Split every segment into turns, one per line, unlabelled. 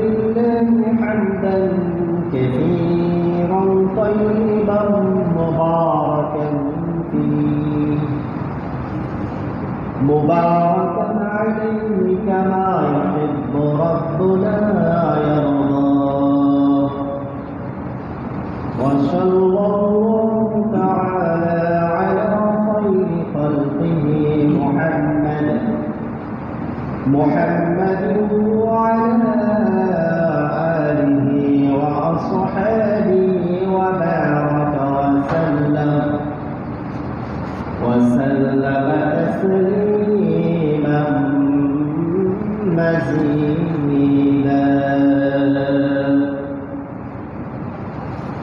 لله حمدا كثيرا طيبا مباركا فيه مباركا عليه كما يحب ربنا يرضى وصلى الله تعالى على خير خلقه محمد وعلى آله وأصحابه وبارك وسلم تسليما مزيدا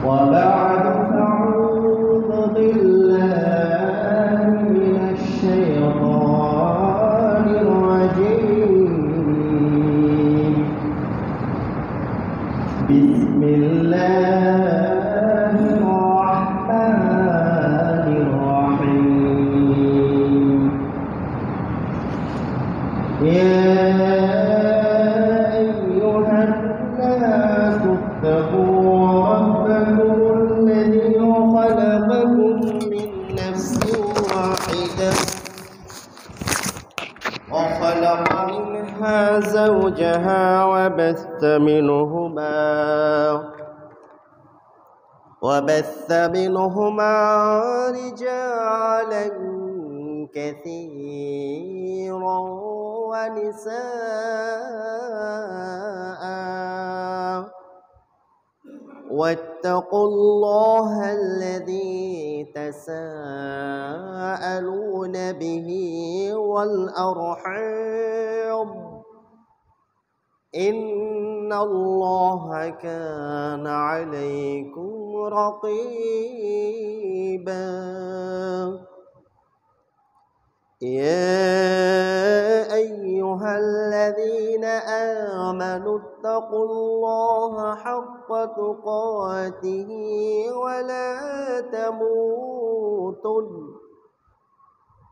وبعد فأعوذ بالله من الشيطان الرجيم بسم الله الرحمن الرحيم يا أيها الناس اتقوا ربكم الذي خلقكم من نفس واحدة وخلق منها زوجها وبث منهما رجالا كثيرا ونساء واتقوا الله الذي تساءلون به والأرحام إن الله كان عليكم رقيبا يا أيها الذين آمنوا اتقوا الله حق تقاته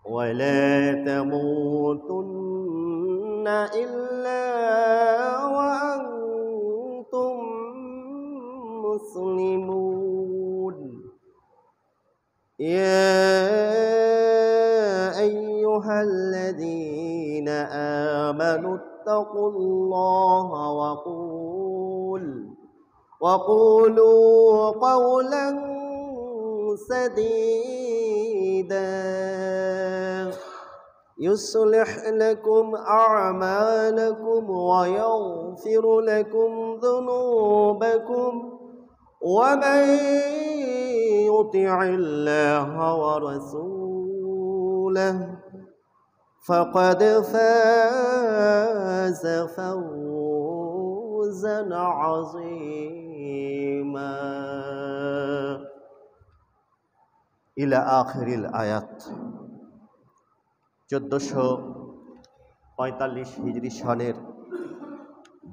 ولا تموتن إلا وأنتم مسلمون يا أيها الذين آمنوا اتقوا الله وقولوا قولا سديدا يصلح لكم أعمالكم ويغفر لكم ذنوبكم ومن يطع الله ورسوله فقد فاز فوزا عظيما إلى آخر الآيات 1445 হিজরি সনের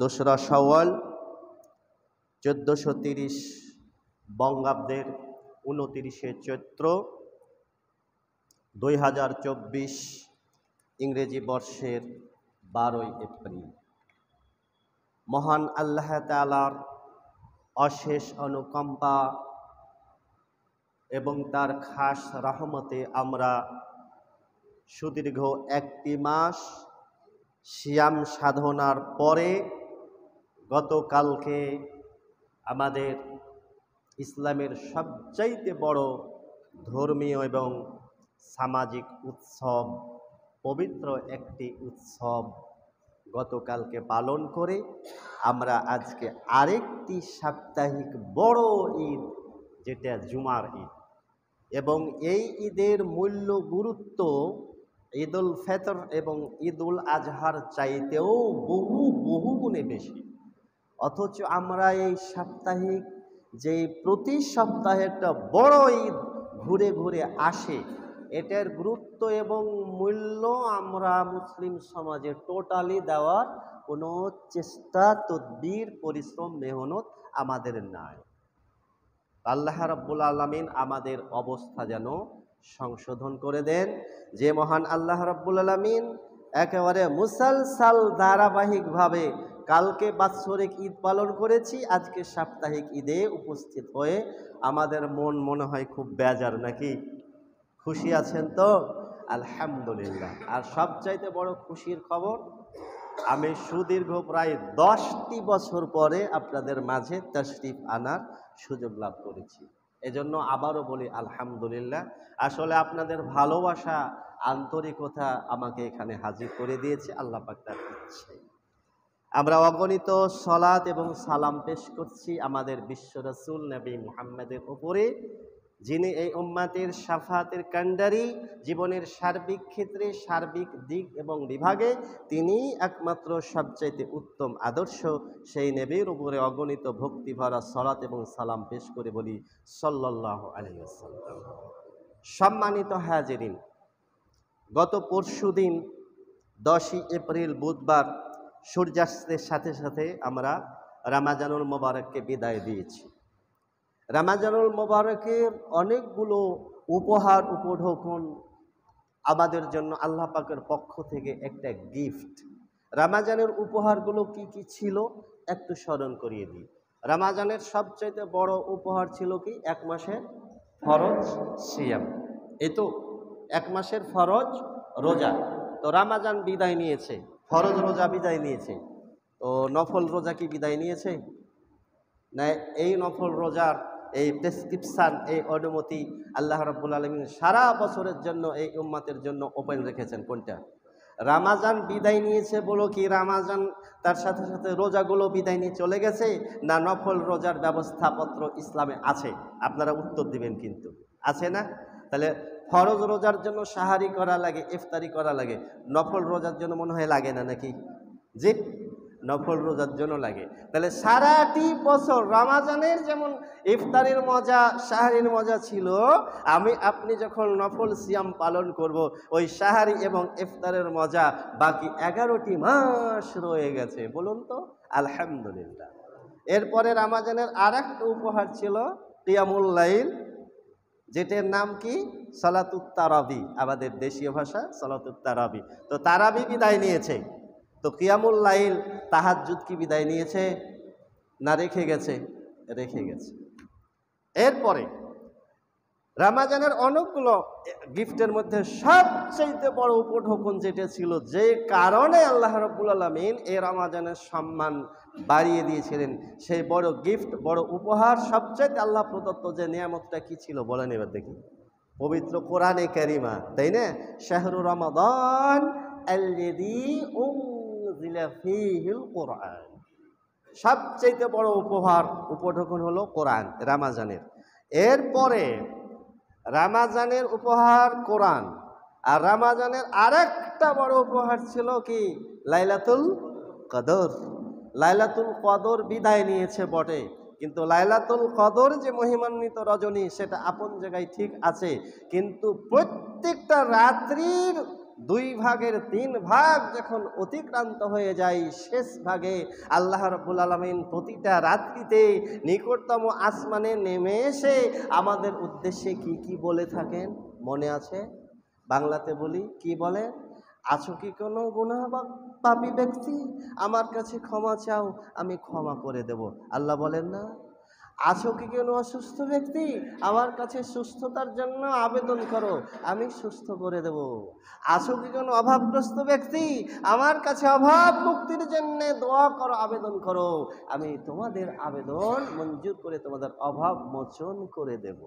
2রা শাওয়াল 1430 বঙ্গাব্দের 29শে চৈত্র 2024 ইংরেজি বর্ষের 12ই এপ্রিল মহান আল্লাহ তাআলার অশেষ অনুকম্পা এবং তার খাস রহমতে আমরা সুদীর্ঘ একটি মাস সিয়াম সাধনার পরে গতকালকে আমাদের ইসলামের সবচাইতে বড় ধর্মীয় এবং সামাজিক উৎসব পবিত্র একটি উৎসব গতকালকে পালন করে আমরা আজকে আরেকটি সাপ্তাহিক বড় ঈদ যেটা জুমার ঈদ এবং এই ঈদের মূল্য গুরুত্ব ঈদুল ফিতর এবং ঈদুল আজহার চাইতেও বহু গুণে বেশি অথচ আমরা এই সাপ্তাহিক যে প্রতি সপ্তাহে একটা বড় ঈদ ঘুরে ঘুরে আসে এটার গুরুত্ব এবং মূল্য আমরা মুসলিম সমাজে টোটালি দেওয়ার কোনো চেষ্টা তদবির পরিশ্রম মেহনত আমাদের নাই আল্লাহ রাব্বুল আলামিন আমাদের অবস্থা যেন সংশোধন করে দেন যে মহান আল্লাহ রাব্বুল আলামিন একেবারে মুসলসল ধারাবাহিকভাবে কালকে বাৎসরিক ঈদ পালন করেছি, আজকে সাপ্তাহিক ঈদে উপস্থিত হয়ে আমাদের মন মনে হয় খুব বেজার, নাকি? খুশি আছেন তো? আলহামদুলিল্লাহ। আর সবচাইতে বড় খুশির খবর, আমি সুদীর্ঘ প্রায় 10টি বছর পরে আপনাদের মাঝে তাশরিফ আনার সুযোগ লাভ করেছি। এজন্য আবারও বলি আলহামদুলিল্লাহ। আসলে আপনাদের ভালোবাসা, আন্তরিকতা আমাকে এখানে হাজির করে দিয়েছে আল্লাহ পাক তার ইচ্ছে। আমরা অগণিত সলাত এবং সালাম পেশ করছি আমাদের বিশ্ব রাসূল নবী মুহাম্মদের উপরে, যিনি এই উম্মাতের শাফাতের কান্ডারি, জীবনের সার্বিক ক্ষেত্রে, সার্বিক দিক এবং বিভাগে তিনি একমাত্র সবচাইতে উত্তম আদর্শ। সেই নবীর উপরে অগণিত ভক্তি ভরা সলাত এবং সালাম পেশ করে বলি সাল্লাল্লাহু আলাইহি ওয়াসাল্লাম। সম্মানিত হাজিরিন, গত পরশুদিন 10ই এপ্রিল বুধবার সূর্যাস্তের সাথে সাথে আমরা রমাজানুল মোবারককে বিদায় দিয়েছি। রমাজানুল মোবারকের অনেকগুলো উপহার উপঢৌকন আমাদের জন্য আল্লাহ পাকের পক্ষ থেকে একটা গিফট। রমাজানের উপহারগুলো কি কি ছিল একটু স্মরণ করিয়ে দিই। রমাজানের সবচাইতে বড় উপহার ছিল কি? 1 মাসের ফরজ সিয়াম। এই তো 1 মাসের ফরজ রোজা। তো রমাজান বিদায় নিয়েছে, ফরজ রোজা বিদায় নিয়েছে, তো নফল রোজা কি বিদায় নিয়েছে? না, এই নফল রোজার এই প্রেসক্রিপশান, এই অনুমতি আল্লাহ রাব্বুল আলামিন সারা বছরের জন্য এই উম্মাতের জন্য ওপেন রেখেছেন। কোনটা? রমাজান বিদায় নিয়েছে বলো কি রমাজান তার সাথে সাথে রোজাগুলো বিদায় নিয়ে চলে গেছে, না নফল রোজার ব্যবস্থাপত্র ইসলামে আছে? আপনারা উত্তর দিবেন কিন্তু। আছে না? তাহলে ফরজ রোজার জন্য সাহারি করা লাগে, ইফতারি করা লাগে, নফল রোজার জন্য মনে হয় লাগে না, নাকি? জি, নফল রোজার জন্য লাগে। তাহলে সারাটি বছর রমাজানের যেমন ইফতারের মজা, সাহারির মজা ছিল, আমি আপনি যখন নফল সিয়াম পালন করব, ওই সাহারি এবং ইফতারের মজা বাকি 11টি মাস রয়ে গেছে। বলুন তো আলহামদুলিল্লাহ। এরপরে রমাজানের আরেকটা উপহার ছিল কিয়ামুল লাইল, যেটার নাম কি? সালাতুত তারাবি, আমাদের দেশীয় ভাষা সালাতুত তারাবি। তো তারাবি বিদায় নিয়েছে, তো কিয়ামুল লাইল তাহাজ্জুদ কি বিদায় নিয়েছে না রেখে গেছে? রেখে গেছে। এরপরে রমাজানের অনেকগুলো গিফটের মধ্যে সবচেয়ে বড় উপঢৌকন যেটা ছিল, যে কারণে আল্লাহ রাব্বুল আলামিন এই রমাজানের সম্মান বাড়িয়ে দিয়েছিলেন, সেই বড় গিফট, বড় উপহার, সবচেয়ে আল্লাহ প্রদত্ত যে নিয়ামতটা কি ছিল বলেন এবার দেখি? পবিত্র কোরআনে কারিমা, তাই না? শাহরু রমাদান আল্লাযী উনজিলা ফীহিল কোরআন। সবচেয়ে বড় উপহার, উপঢৌকন হলো কোরআন রমাজানের। এরপরে রমাজানের উপহার কোরআন, আর রমাজানের আরেকটা বড় উপহার ছিল কি? লাইলাতুল কদর। লাইলাতুল কদর বিদায় নিয়েছে বটে, কিন্তু লাইলাতুল কদর যে মহিমান্বিত রজনী সেটা আপন জায়গায় ঠিক আছে, কিন্তু প্রত্যেকটা রাত্রির 2 ভাগের 3 ভাগ যখন অতিক্রান্ত হয়ে যায়, শেষ ভাগে আল্লাহ রাব্বুল আলামিন প্রতিটা রাত্রিতে নিকটতম আসমানে নেমে এসে আমাদের উদ্দেশ্যে কি কি বলে থাকেন মনে আছে? বাংলাতে বলি, কি বলে? আছো কি কোনো গুনাহ বা পাপী ব্যক্তি, আমার কাছে ক্ষমা চাও, আমি ক্ষমা করে দেব। আল্লাহ বলেন না? আছো কি কোনো অসুস্থ ব্যক্তি, আমার কাছে সুস্থতার জন্য আবেদন করো, আমি সুস্থ করে দেব। আছো কি কোনো অভাবগ্রস্ত ব্যক্তি, আমার কাছে অভাব মুক্তির জন্য দোয়া করো, আবেদন করো, আমি তোমাদের আবেদন মঞ্জুর করে তোমাদের অভাব মোচন করে দেব।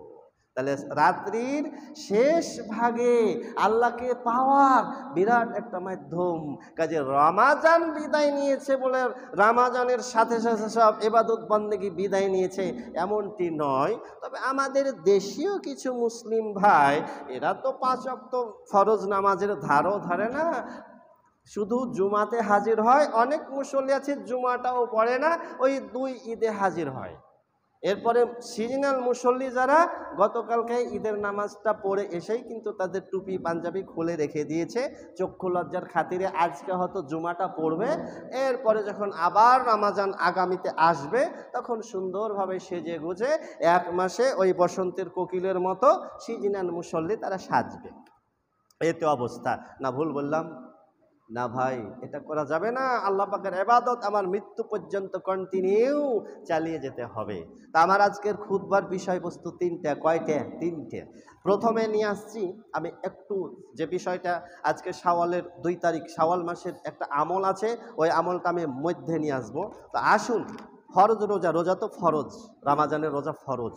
তাহলে রাত্রির শেষ ভাগে আল্লাহকে পাওয়ার বিরাট একটা মাধ্যম। কাজে রমাজান বিদায় নিয়েছে বলে রমাজানের সাথে সাথে সব ইবাদত বন্দেগী বিদায় নিয়েছে এমনটি নয়। তবে আমাদের দেশীয় কিছু মুসলিম ভাই, এরা তো 5 ওয়াক্ত ফরজ নামাজের ধারও ধারে না, শুধু জুমাতে হাজির হয়। অনেক মুসল্লি আছে জুমাটাও পড়ে না, ওই 2 ঈদে হাজির হয়। এরপরে সিজনাল মুসল্লি যারা গতকালকে ঈদের নামাজটা পড়ে এসেই কিন্তু তাদের টুপি পাঞ্জাবি খুলে রেখে দিয়েছে চক্ষু লজ্জার খাতিরে, আজকে হয়তো জুমাটা পড়বে, এরপরে যখন আবার রমাজান আগামীতে আসবে তখন সুন্দরভাবে সেজে গুজে 1 মাসে ওই বসন্তের কোকিলের মতো সিজনাল মুসল্লি তারা সাজবে। এই তো অবস্থা, না ভুল বললাম? না ভাই, এটা করা যাবে না। আল্লাহ পাকের ইবাদত আমার মৃত্যু পর্যন্ত কন্টিনিউ চালিয়ে যেতে হবে। তা আমার আজকের খুতবার বিষয়বস্তু তিনটা। কয়টা? তিনটে। প্রথমে নিয়ে আসছি আমি একটু যে বিষয়টা, আজকে শাওয়ালের 2 তারিখ, শাওয়াল মাসের একটা আমল আছে, ওই আমলটা আমি মধ্যে নিয়ে আসবো। তো আসুন, ফরজ রোজা, রোজা তো ফরজ, রমাজানের রোজা ফরজ।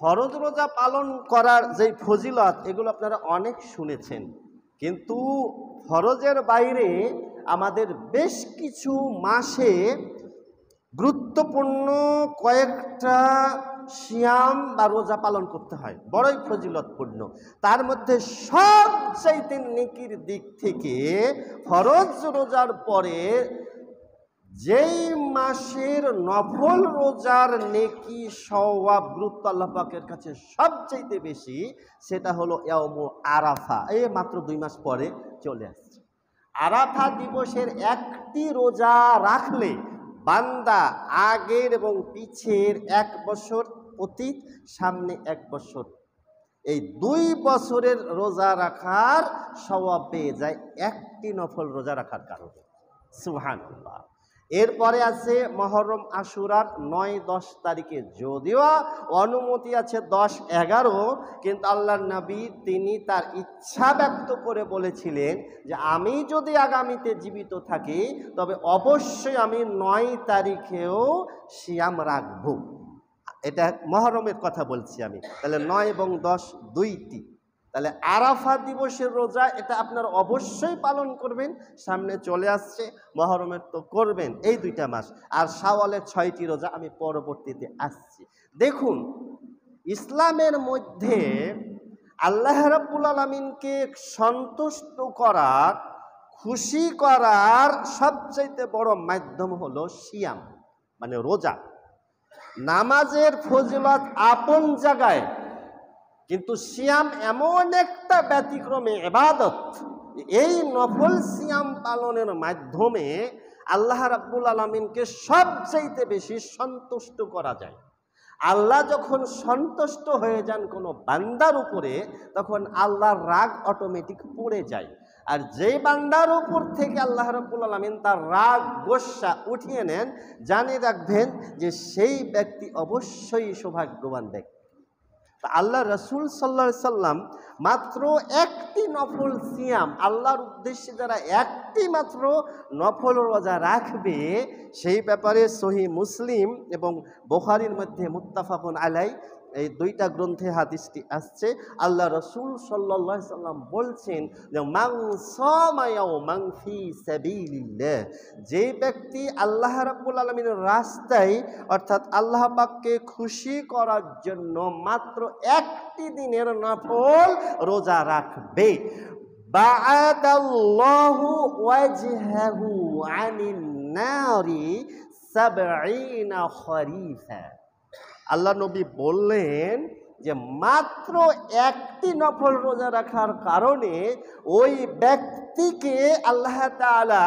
ফরজ রোজা পালন করার যেই ফজিলত, এগুলো আপনারা অনেক শুনেছেন, কিন্তু ফরজের বাইরে আমাদের বেশ কিছু মাসে গুরুত্বপূর্ণ কয়েকটা সিয়াম বা রোজা পালন করতে হয়, বড়ই ফজিলতপূর্ণ। তার মধ্যে সবচাইতে নেকির দিক থেকে ফরজ রোজার পরে যেই মাসের নফল রোজার নেকি সওয়াব গুরুত্ব আল্লাহ পাকের কাছে সবচাইতে বেশি, সেটা হলো ইয়াউমু আরাফা। এই মাত্র 2 মাস পরে চলে আসছে। আরাফা দিবসের একটি রোজা রাখলে বান্দা আগের এবং পিছের 1 বছর অতীত, সামনে 1 বছর, এই 2 বছরের রোজা রাখার সওয়াব পেয়ে যায় একটি নফল রোজা রাখার কারণে। সুবহানাল্লাহ। এরপরে আছে মহরম আশুরার 9-10 তারিখে, যদিও অনুমতি আছে 10-11, কিন্তু আল্লাহর নবী তিনি তার ইচ্ছা ব্যক্ত করে বলেছিলেন যে আমি যদি আগামীতে জীবিত থাকি তবে অবশ্যই আমি 9 তারিখেও সিয়াম রাখব। এটা মহরমের কথা বলছি আমি। তাহলে 9 এবং 10 দুইটি। তাহলে আরাফা দিবসের রোজা এটা আপনারা অবশ্যই পালন করবেন, সামনে চলে আসছে, মহরমের তো করবেন, এই 2টা মাস। আর শাওয়ালের 6টি রোজা আমি পরবর্তীতে আসছি। দেখুন, ইসলামের মধ্যে আল্লাহ রাব্বুল আলামিনকে সন্তুষ্ট করার, খুশি করার সবচাইতে বড় মাধ্যম হলো সিয়াম, মানে রোজা। নামাজের ফজিলত আপন জায়গায়, কিন্তু সিয়াম এমন একটা ব্যতিক্রমী ইবাদত, এই নফল সিয়াম পালনের মাধ্যমে আল্লাহ রাব্বুল আলামিনকে সবচাইতে বেশি সন্তুষ্ট করা যায়। আল্লাহ যখন সন্তুষ্ট হয়ে যান কোনো বান্দার উপরে, তখন আল্লাহর রাগ অটোমেটিক পড়ে যায়। আর যেই বান্দার উপর থেকে আল্লাহ রাব্বুল আলামিন তার রাগ গোসা উঠিয়ে নেন, জানিয়ে রাখবেন যে সেই ব্যক্তি অবশ্যই সৌভাগ্যবান ব্যক্তি। আল্লাহ রসুল সাল্লাল্লাহু আলাইহি সাল্লাম মাত্র একটি নফল সিয়াম, আল্লাহর উদ্দেশ্যে যারা একটি মাত্র নফল রোজা রাখবে, সেই ব্যাপারে সহিহ মুসলিম এবং বুখারীর মধ্যে মুত্তাফাকুন আলাইহি, এই 2টা গ্রন্থে হাদিসটি আসছে। আল্লাহ রসুল সাল্লাল্লাহু আলাইহি সাল্লাম বলছেন যে মান সামা ইয়াওমান ফি সাবিলিল্লাহ, যে ব্যক্তি আল্লাহ রাব্বুল আলামিনের রাস্তায়, অর্থাৎ আল্লাহ পাককে খুশি করার জন্য মাত্র একটি দিনের নফল রোজা রাখবে, বাআদাল্লাহু ওয়াজহাহু আনিন নারি 70 খরিফা। আল্লাহ নবী বললেন যে মাত্র একটি নফল রোজা রাখার কারণে ওই ব্যক্তিকে আল্লাহ তাআলা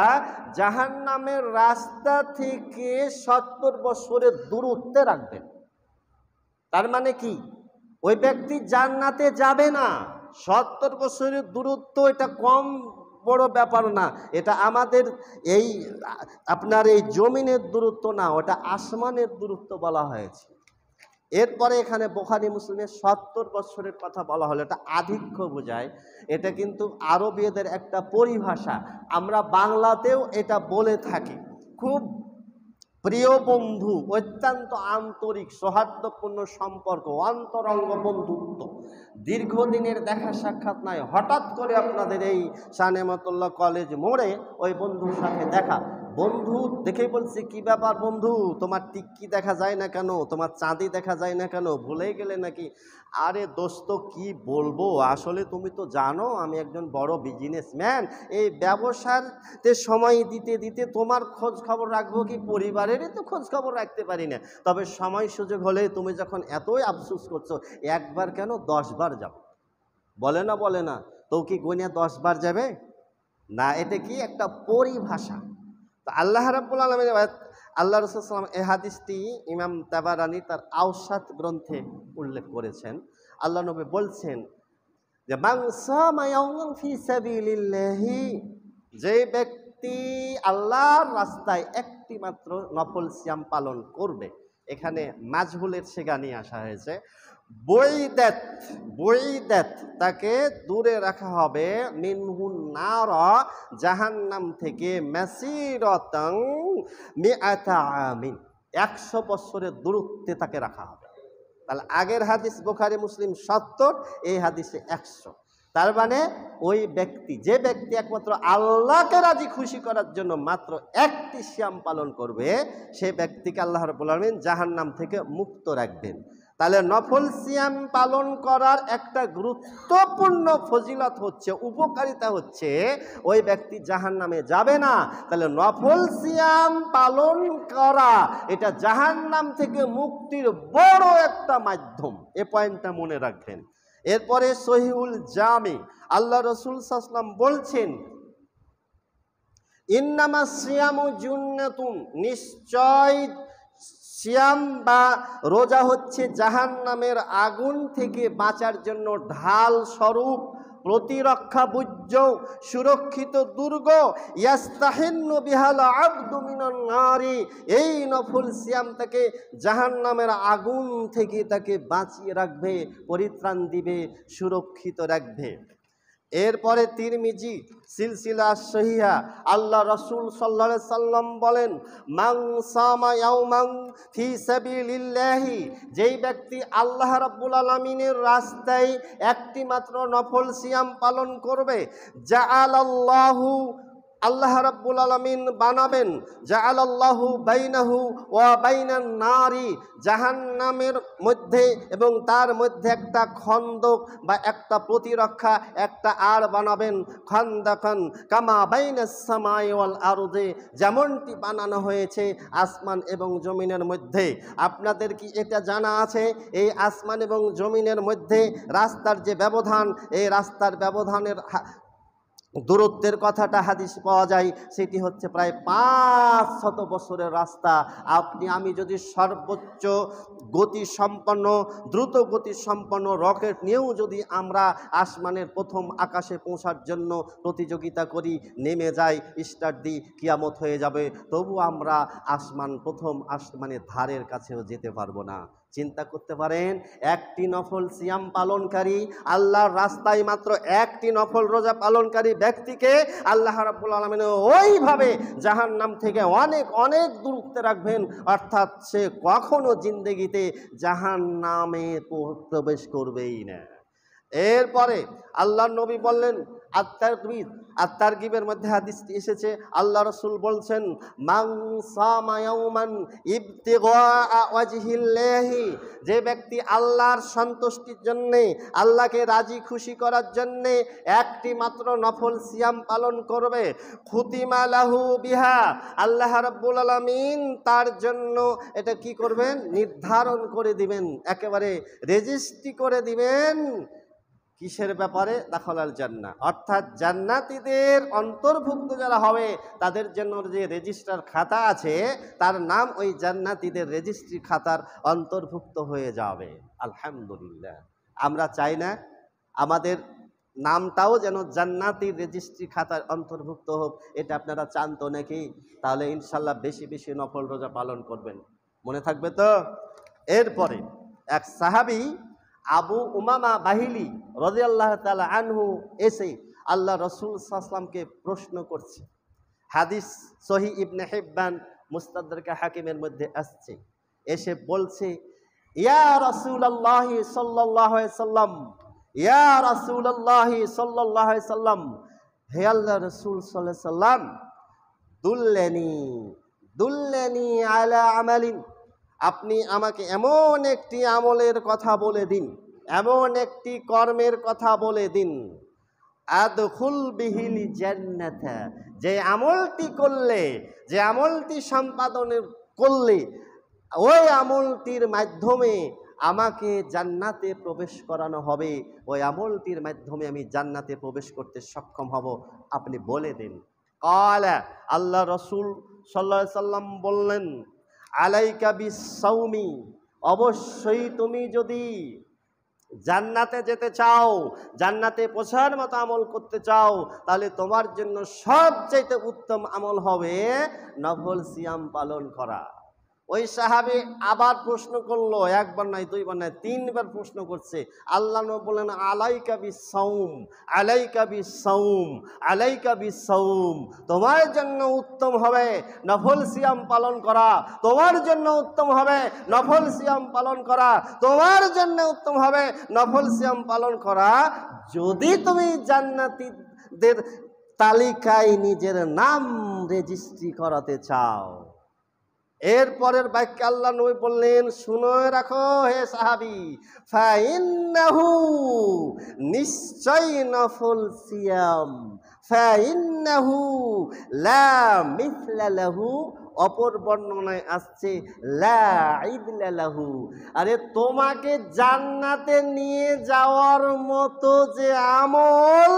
জাহান্নামের রাস্তা থেকে 70 বছরের দূরত্বে রাখবেন। তার মানে কি? ওই ব্যক্তি জান্নাতে যাবে না। 70 বছরের দূরত্ব এটা কম বড় ব্যাপার না, এটা আমাদের এই আপনার এই জমিনের দূরত্ব না, ওটা আসমানের দূরত্ব বলা হয়েছে। এরপরে এখানে বুখারী মুসলিমের 70 বছরের কথা বলা হলো, এটা আধিক্য বোঝায়। এটা কিন্তু আরবীয়দের একটা পরিভাষা, আমরা বাংলাতেও এটা বলে থাকি। খুব প্রিয় বন্ধু, অত্যন্ত আন্তরিক সৌহার্দ্যপূর্ণ সম্পর্ক, অন্তরঙ্গ বন্ধুত্ব, দীর্ঘদিনের দেখা সাক্ষাৎ নাই, হঠাৎ করে আপনাদের এই শাহ নেমাতুল্লাহ কলেজ মোড়ে ওই বন্ধুর সাথে দেখা। বন্ধু দেখেই বলছে, কি ব্যাপার বন্ধু, তোমার টিক্কি দেখা যায় না কেন, তোমার চাঁদি দেখা যায় না কেন, ভুলেই গেলে নাকি? আরে দোস্ত কি বলবো, আসলে তুমি তো জানো আমি একজন বড় বিজনেসম্যান, এই ব্যবসাতে সময় দিতে দিতে তোমার খোঁজ খবর রাখবো কি, পরিবারেরই তো খোঁজ খবর রাখতে পারি না। তবে সময় সুযোগ হলে তুমি যখন এতই আফসোস করছো, একবার কেন 10 বার যাও। বলে না বলে না, তো কি গুনিয়া 10 বার যাবে না? এটা কি একটা পরিভাষা। তো আল্লাহ রাব্বুল আলামিন, আল্লাহ রাসূল সাল্লাল্লাহু আলাইহি ওয়াসাল্লাম এই হাদিসটি ইমাম তাবারানী তার আওসাত গ্রন্থে উল্লেখ করেছেন। আল্লাহ নবী বলছেন যে মান সামা ইয়াওমান ফি সাবিলিল্লাহি, যে ব্যক্তি ব্যক্তি আল্লাহর রাস্তায় একটি মাত্র নফল সিয়াম পালন করবে, এখানে মাজহুলের সেগা নিয়ে আসা হয়েছে, বইদাত তাকে দূরে রাখা হবে মিনহুন নার জাহান্নাম থেকে মাসিরাতান মিআতা আমিন 100 বছরের দূরত্বে তাকে রাখা হবে। তাহলে আগের হাদিস বুখারী মুসলিম 70, এই হাদিসে 100। তার মানে ওই ব্যক্তি, যে ব্যক্তি একমাত্র আল্লাহকে রাজি খুশি করার জন্য মাত্র একটি সিয়াম পালন করবে, সে ব্যক্তিকে আল্লাহ রাব্বুল আলামিন জাহান্নাম থেকে মুক্ত রাখবেন। তাহলে নফল সিয়াম পালন করার একটা গুরুত্বপূর্ণ ফজিলত হচ্ছে, উপকারিতা হচ্ছে, ওই ব্যক্তি জাহান্নামে যাবে না। তাহলে নফল সিয়াম পালন করা এটা জাহান্নাম থেকে মুক্তির বড় একটা মাধ্যম, এ পয়েন্টটা মনে রাখবেন। এরপরে সহিহুল জামি আল্লাহ রাসূল সাল্লাল্লাহু আলাইহি ওয়াসাল্লাম বলছেন, ইন্নামাস সিয়ামু জুন্নাতুন, নিশ্চয় সিয়াম বা রোজা হচ্ছে জাহান্নামের আগুন থেকে বাঁচার জন্য ঢাল স্বরূপ, প্রতিরক্ষা বুজ্জ, সুরক্ষিত দুর্গ। ইয়াস্তাহিন্নু বিহাল আবদু মিনান নারি, এই নফল সিয়াম তাকে জাহান্নামের আগুন থেকে তাকে বাঁচিয়ে রাখবে, পরিত্রাণ দিবে, সুরক্ষিত রাখবে। এরপরে তিরমিজি সিলসিলা সহিহা আল্লাহ রাসূল সাল্লাল্লাহু আলাইহি সাল্লাম বলেন, মান সামা ইয়াওমান ফি সাবিলিল্লাহি, যেই ব্যক্তি আল্লাহ রাব্বুল আলামিনের রাস্তায় একটি মাত্র নফল সিয়াম পালন করবে, জাআলাল্লাহু, আল্লাহ রাব্বুল আলামিন বানাবেন, জাআলাল্লাহু বাইনাহু ওয়া বাইনান নারি, জাহান্নামের মধ্যে এবং তার মধ্যে একটা খন্দক বা একটা প্রতিরক্ষা, একটা আড় বানাবেন, খান্দাকান কামা বাইনাস সামাই ওয়াল আরদি, যেমনটি বানানো হয়েছে আসমান এবং জমিনের মধ্যে। আপনাদের কি এটা জানা আছে, এই আসমান এবং জমিনের মধ্যে রাস্তার যে ব্যবধান, এই রাস্তার ব্যবধানের দূরত্বের কথাটা হাদিস পাওয়া যায়, সেটি হচ্ছে প্রায় 500 বছরের রাস্তা। আপনি আমি যদি সর্বোচ্চ গতিসম্পন্ন, দ্রুত গতিসম্পন্ন রকেট নিয়েও যদি আমরা আসমানের প্রথম আকাশে পৌঁছার জন্য প্রতিযোগিতা করি, নেমে যাই, স্টার্ট দিই, কিয়ামত হয়ে যাবে, তবু আমরা প্রথম আসমানের ধারের কাছেও যেতে পারবো না। চিন্তা করতে পারেন, একটি নফল সিয়াম পালনকারী, আল্লাহর রাস্তায় মাত্র একটি নফল রোজা পালনকারী ব্যক্তিকে আল্লাহ রাব্বুল আলামিন ওইভাবে জাহান্নাম থেকে অনেক অনেক দূরত্বে রাখবেন, অর্থাৎ সে কখনো জিন্দেগিতে জাহান্নামে প্রবেশ করবেই না। এরপরে আল্লাহর নবী বললেন, আত-তারগিবের মধ্যে হাদিসটি এসেছে, আল্লাহ রাসূল বলছেন, মান সামা ইয়াওমান ইবতিগা ওয়াজহিল্লাহি, যে ব্যক্তি আল্লাহর সন্তুষ্টির জন্যে, আল্লাহকে রাজি খুশি করার জন্যে একটি মাত্র নফল সিয়াম পালন করবে, খুতিমা লাহু বিহা, আল্লাহ রাব্বুল আলামিন তার জন্য এটা কি করবেন, নির্ধারণ করে দিবেন, একেবারে রেজিস্ট্রি করে দিবেন, কিসের ব্যাপারে, দাখালাল জান্নাহ, অর্থাৎ জান্নাতীদের অন্তর্ভুক্ত যারা হবে তাদের জন্য যে রেজিস্টার খাতা আছে, তার নাম ওই জান্নাতীদের রেজিস্ট্রি খাতার অন্তর্ভুক্ত হয়ে যাবে। আলহামদুলিল্লাহ, আমরা চাই না আমাদের নামটাও যেন জান্নাতীর রেজিস্ট্রি খাতার অন্তর্ভুক্ত হোক, এটা আপনারা চান তো নাকি? তাহলে ইনশাল্লাহ বেশি বেশি নফল রোজা পালন করবেন, মনে থাকবে তো। এরপরে এক সাহাবী আবু উমামা বাহিলি রাদিয়াল্লাহু তাআলা আনহু এসে আল্লাহ রাসূল সাল্লাল্লাহু আলাইহি ওয়াসাল্লামকে প্রশ্ন করছে, হাদিস সহিহ ইবনে হিব্বান মুস্তাদরাক হাকিমের মধ্যে আসছে, এসে বলছে, ইয়া রাসূলুল্লাহ সাল্লাল্লাহু আলাইহি সাল্লাম, ইয়া রাসূলুল্লাহ সাল্লাল্লাহু আলাইহি সাল্লাম, হে আল্লাহর রাসূল সাল্লাল্লাহু আলাইহি সাল্লাম, দুল্লানি আলা আমালিন, আপনি আমাকে এমন একটি আমলের কথা বলে দিন, এমন একটি কর্মের কথা বলে দিন, আদখুল বিহিল জান্নাতা, যে আমলটি করলে, যে আমলটি সম্পাদন করলে ওই আমলটির মাধ্যমে আমাকে জান্নাতে প্রবেশ করানো হবে, ওই আমলটির মাধ্যমে আমি জান্নাতে প্রবেশ করতে সক্ষম হব, আপনি বলে দিন। ক্বালা, আল্লাহ রাসূল সাল্লাল্লাহু আলাইহি সাল্লাম বললেন, আলাইকা বিস-সাওমি, অবশ্যই তুমি যদি জান্নাতে যেতে চাও, জান্নাতে পৌঁছার মতো আমল করতে চাও, তাহলে তোমার জন্য সবচেয়ে উত্তম আমল হবে নফল সিয়াম পালন করা। ওই সাহাবী আবার প্রশ্ন করলো, একবার নয়, দুইবার নয়, তিনবার প্রশ্ন করছে। আল্লাহ নবী বললেন, আলাইকা বিসাউম, আলাইকা বিসাউম, আলাইকা বিসাউম। তোমার জন্য উত্তম হবে নফল সিয়াম পালন করা, তোমার জন্য উত্তম হবে নফল সিয়াম পালন করা, তোমার জন্য উত্তম হবে নফল সিয়াম পালন করা, যদি তুমি জান্নাতীদের তালিকায় নিজের নাম রেজিস্ট্রি করাতে চাও। এরপরের বাক্যে আল্লাহ নবী বললেন, শুনে রাখো হে সাহাবী, ফাইন্নাহু, নিশ্চয় নফল সিয়াম, ফাইন্নাহু লা মিথলা লাহু, অপর বর্ণনায় আসছে লা ইদলা লাহু। আরে তোমাকে জান্নাতে নিয়ে যাওয়ার মতো যে আমল,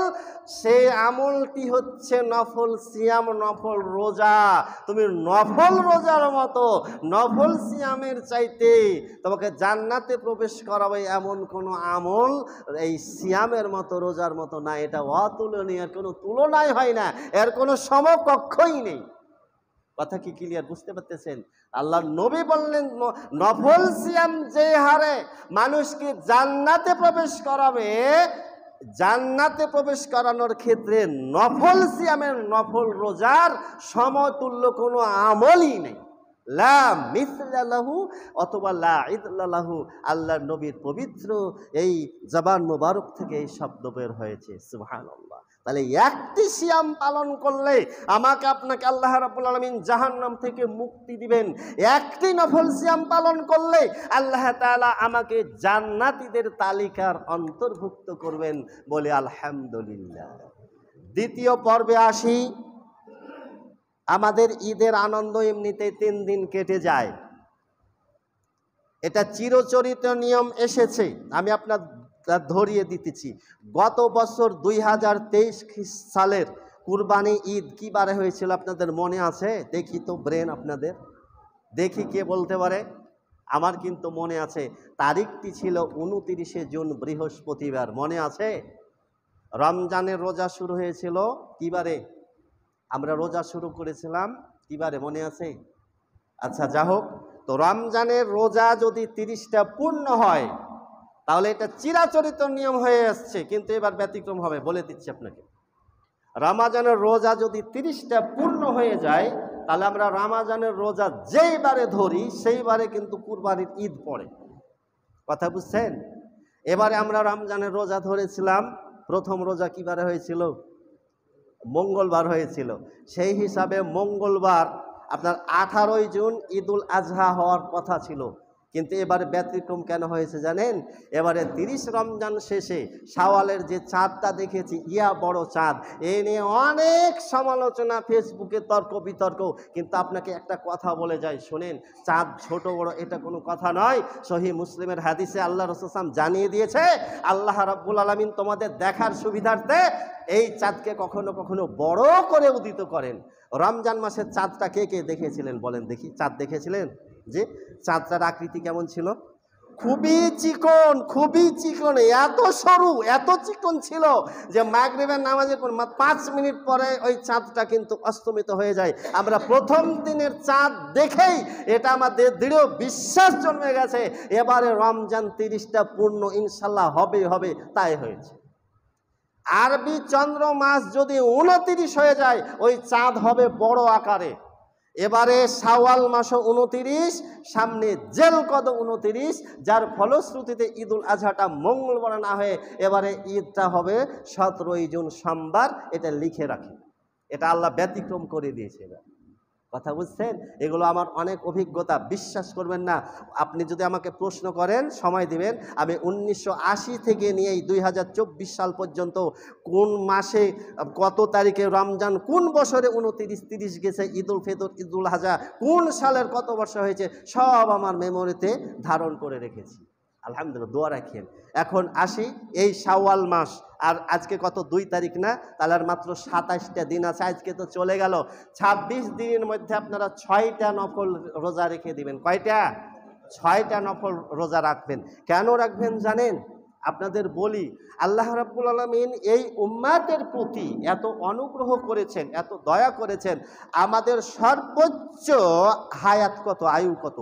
সেই আমলটি হচ্ছে নফল সিয়াম, নফল রোজা। তুমি নফল রোজার মতো, নফল সিয়ামের চাইতে তোমাকে জান্নাতে প্রবেশ করাবে এমন কোনো আমল এই সিয়ামের মতো, রোজার মতো না। এটা অতুলনীয়, এর কোনো তুলনাই হয় না, এর কোনো সমকক্ষই নেই। কথা কি ক্লিয়ার, বুঝতে পারতেছেন? আল্লাহ নবী বললেন, নফল সিয়াম যে হারে মানুষকে জান্নাতে প্রবেশ করাবে, জান্নাতে প্রবেশ করানোর ক্ষেত্রে নফল সিয়ামের, নফল রোজার সমতুল্য কোনো আমলই নেই। লা মিথলা লাহু অথবা লা ইদলা লাহু। আল্লাহর নবীর পবিত্র এই জবান মুবারক থেকে এই শব্দ বের হয়েছে, সুবহানাল্লাহ। তাহলে একটি সিয়াম পালন করলে আমাকে আপনাকে আল্লাহ রাব্বুল আলামিন জাহান্নাম থেকে মুক্তি দিবেন। একটি নফল সিয়াম পালন করলে আল্লাহ তাআলা আমাকে জান্নাতীদের তালিকার অন্তর্ভুক্ত করবেন, বলে আলহামদুলিল্লাহ। দ্বিতীয় পর্বে আসি। আমাদের ঈদের আনন্দ এমনিতেই 3 দিন কেটে যায়, এটা চিরচরিত নিয়ম এসেছে। আমি আপনার ধরিয়ে দিতেছি, গত বছর 2023 সালের কুরবানি ঈদ কি বারে হয়েছিল আপনাদের মনে আছে? দেখি তো ব্রেন আপনাদের, দেখি কে বলতে পারে। আমার কিন্তু মনে আছে, তারিখটি ছিল 29শে জুন, বৃহস্পতিবার। মনে আছে? রমজানের রোজা শুরু হয়েছিল কি বারে? আমরা রোজা শুরু করেছিলাম কি বারে, মনে আছে? আচ্ছা, যা হোক, তো রমজানের রোজা যদি 30টা পূর্ণ হয় তাহলে এটা চিরাচরিত নিয়ম হয়ে আসছে, কিন্তু এবার ব্যতিক্রম হবে, বলে দিচ্ছি আপনাকে। রমজানের রোজা যদি 30টা পূর্ণ হয়ে যায়, তাহলে আমরা রমজানের রোজা যেইবারে ধরি সেইবারে কিন্তু কুরবানির ঈদ পড়ে। কথা বুঝছেন? এবারে আমরা রমজানের রোজা ধরেছিলাম, প্রথম রোজা কি বারে হয়েছিল? মঙ্গলবার হয়েছিল। সেই হিসাবে মঙ্গলবার আপনার 18ই জুন ঈদুল আজহা হওয়ার কথা ছিল, কিন্তু এবারে ব্যতিক্রম কেন হয়েছে জানেন? এবারে 30 রমজান শেষে শাওয়ালের যে চাঁদটা দেখেছি, ইয়া বড় চাঁদ, এ নিয়ে অনেক সমালোচনা, ফেসবুকে তর্ক বিতর্ক। কিন্তু আপনাকে একটা কথা বলে যাই, শোনেন, চাঁদ ছোট বড় এটা কোনো কথা নয়। সহিহ মুসলিমের হাদিসে আল্লাহ রাসূল সাল্লাল্লাহু আলাইহি ওয়াসাল্লাম জানিয়ে দিয়েছে, আল্লাহ রাব্বুল আলামিন তোমাদের দেখার সুবিধার্থে এই চাঁদকে কখনো কখনো বড় করে উদিত করেন। রমজান মাসের চাঁদটা কে কে দেখেছিলেন বলেন দেখি? চাঁদ দেখেছিলেন? যে চাঁদটার আকৃতি কেমন ছিল? খুবই চিকন, খুবই চিকন, এত সরু, এত চিকন ছিল যে মাগরিবের নামাজের পর 5 মিনিট পরে ওই চাঁদটা কিন্তু অস্তমিত হয়ে যায়। আমরা প্রথম দিনের চাঁদ দেখেই এটা আমাদের দৃঢ় বিশ্বাস জন্মে গেছে, এবারে রমজান 30টা পূর্ণ ইনশাল্লাহ হবে হবে, তাই হয়েছে। আরবি চন্দ্র মাস যদি 29 হয়ে যায়, ওই চাঁদ হবে বড় আকারে। এবারে শাওয়াল মাসও 29, সামনে জেলকদ 29, যার ফলশ্রুতিতে ঈদুল আজহাটা মঙ্গলবার না হয়ে এবারে ঈদটা হবে 17ই জুন সোমবার। এটা লিখে রাখি, এটা আল্লাহ ব্যতিক্রম করে দিয়েছে। এবার কথা বুঝছেন? এগুলো আমার অনেক অভিজ্ঞতা, বিশ্বাস করবেন না। আপনি যদি আমাকে প্রশ্ন করেন, সময় দিবেন, আমি 1980 থেকে নিয়ে এই 2024 সাল পর্যন্ত কোন মাসে কত তারিখে রমজান, কোন বছরে 29, 30 গেছে, ঈদুল ফিতর, ঈদুল আজহা কোন সালের কত বর্ষ হয়েছে, সব আমার মেমোরিতে ধারণ করে রেখেছি। আলহামদুলিল্লাহ, দোয়া রাখেন। এখন আসি এই শাওয়াল মাস, আর আজকে কত 2 তারিখ না? তাহলে আর মাত্র 27টা দিন আছে। আজকে তো চলে গেল। 26 দিনের মধ্যে আপনারা 6টা নফল রোজা রেখে দিবেন। কয়টা? 6টা নফল রোজা রাখবেন। কেন রাখবেন জানেন? আপনাদের বলি, আল্লাহ রাব্বুল আলামিন এই উম্মাতের প্রতি এত অনুগ্রহ করেছেন, এত দয়া করেছেন। আমাদের সর্বোচ্চ হায়াত কত, আয়ু কত?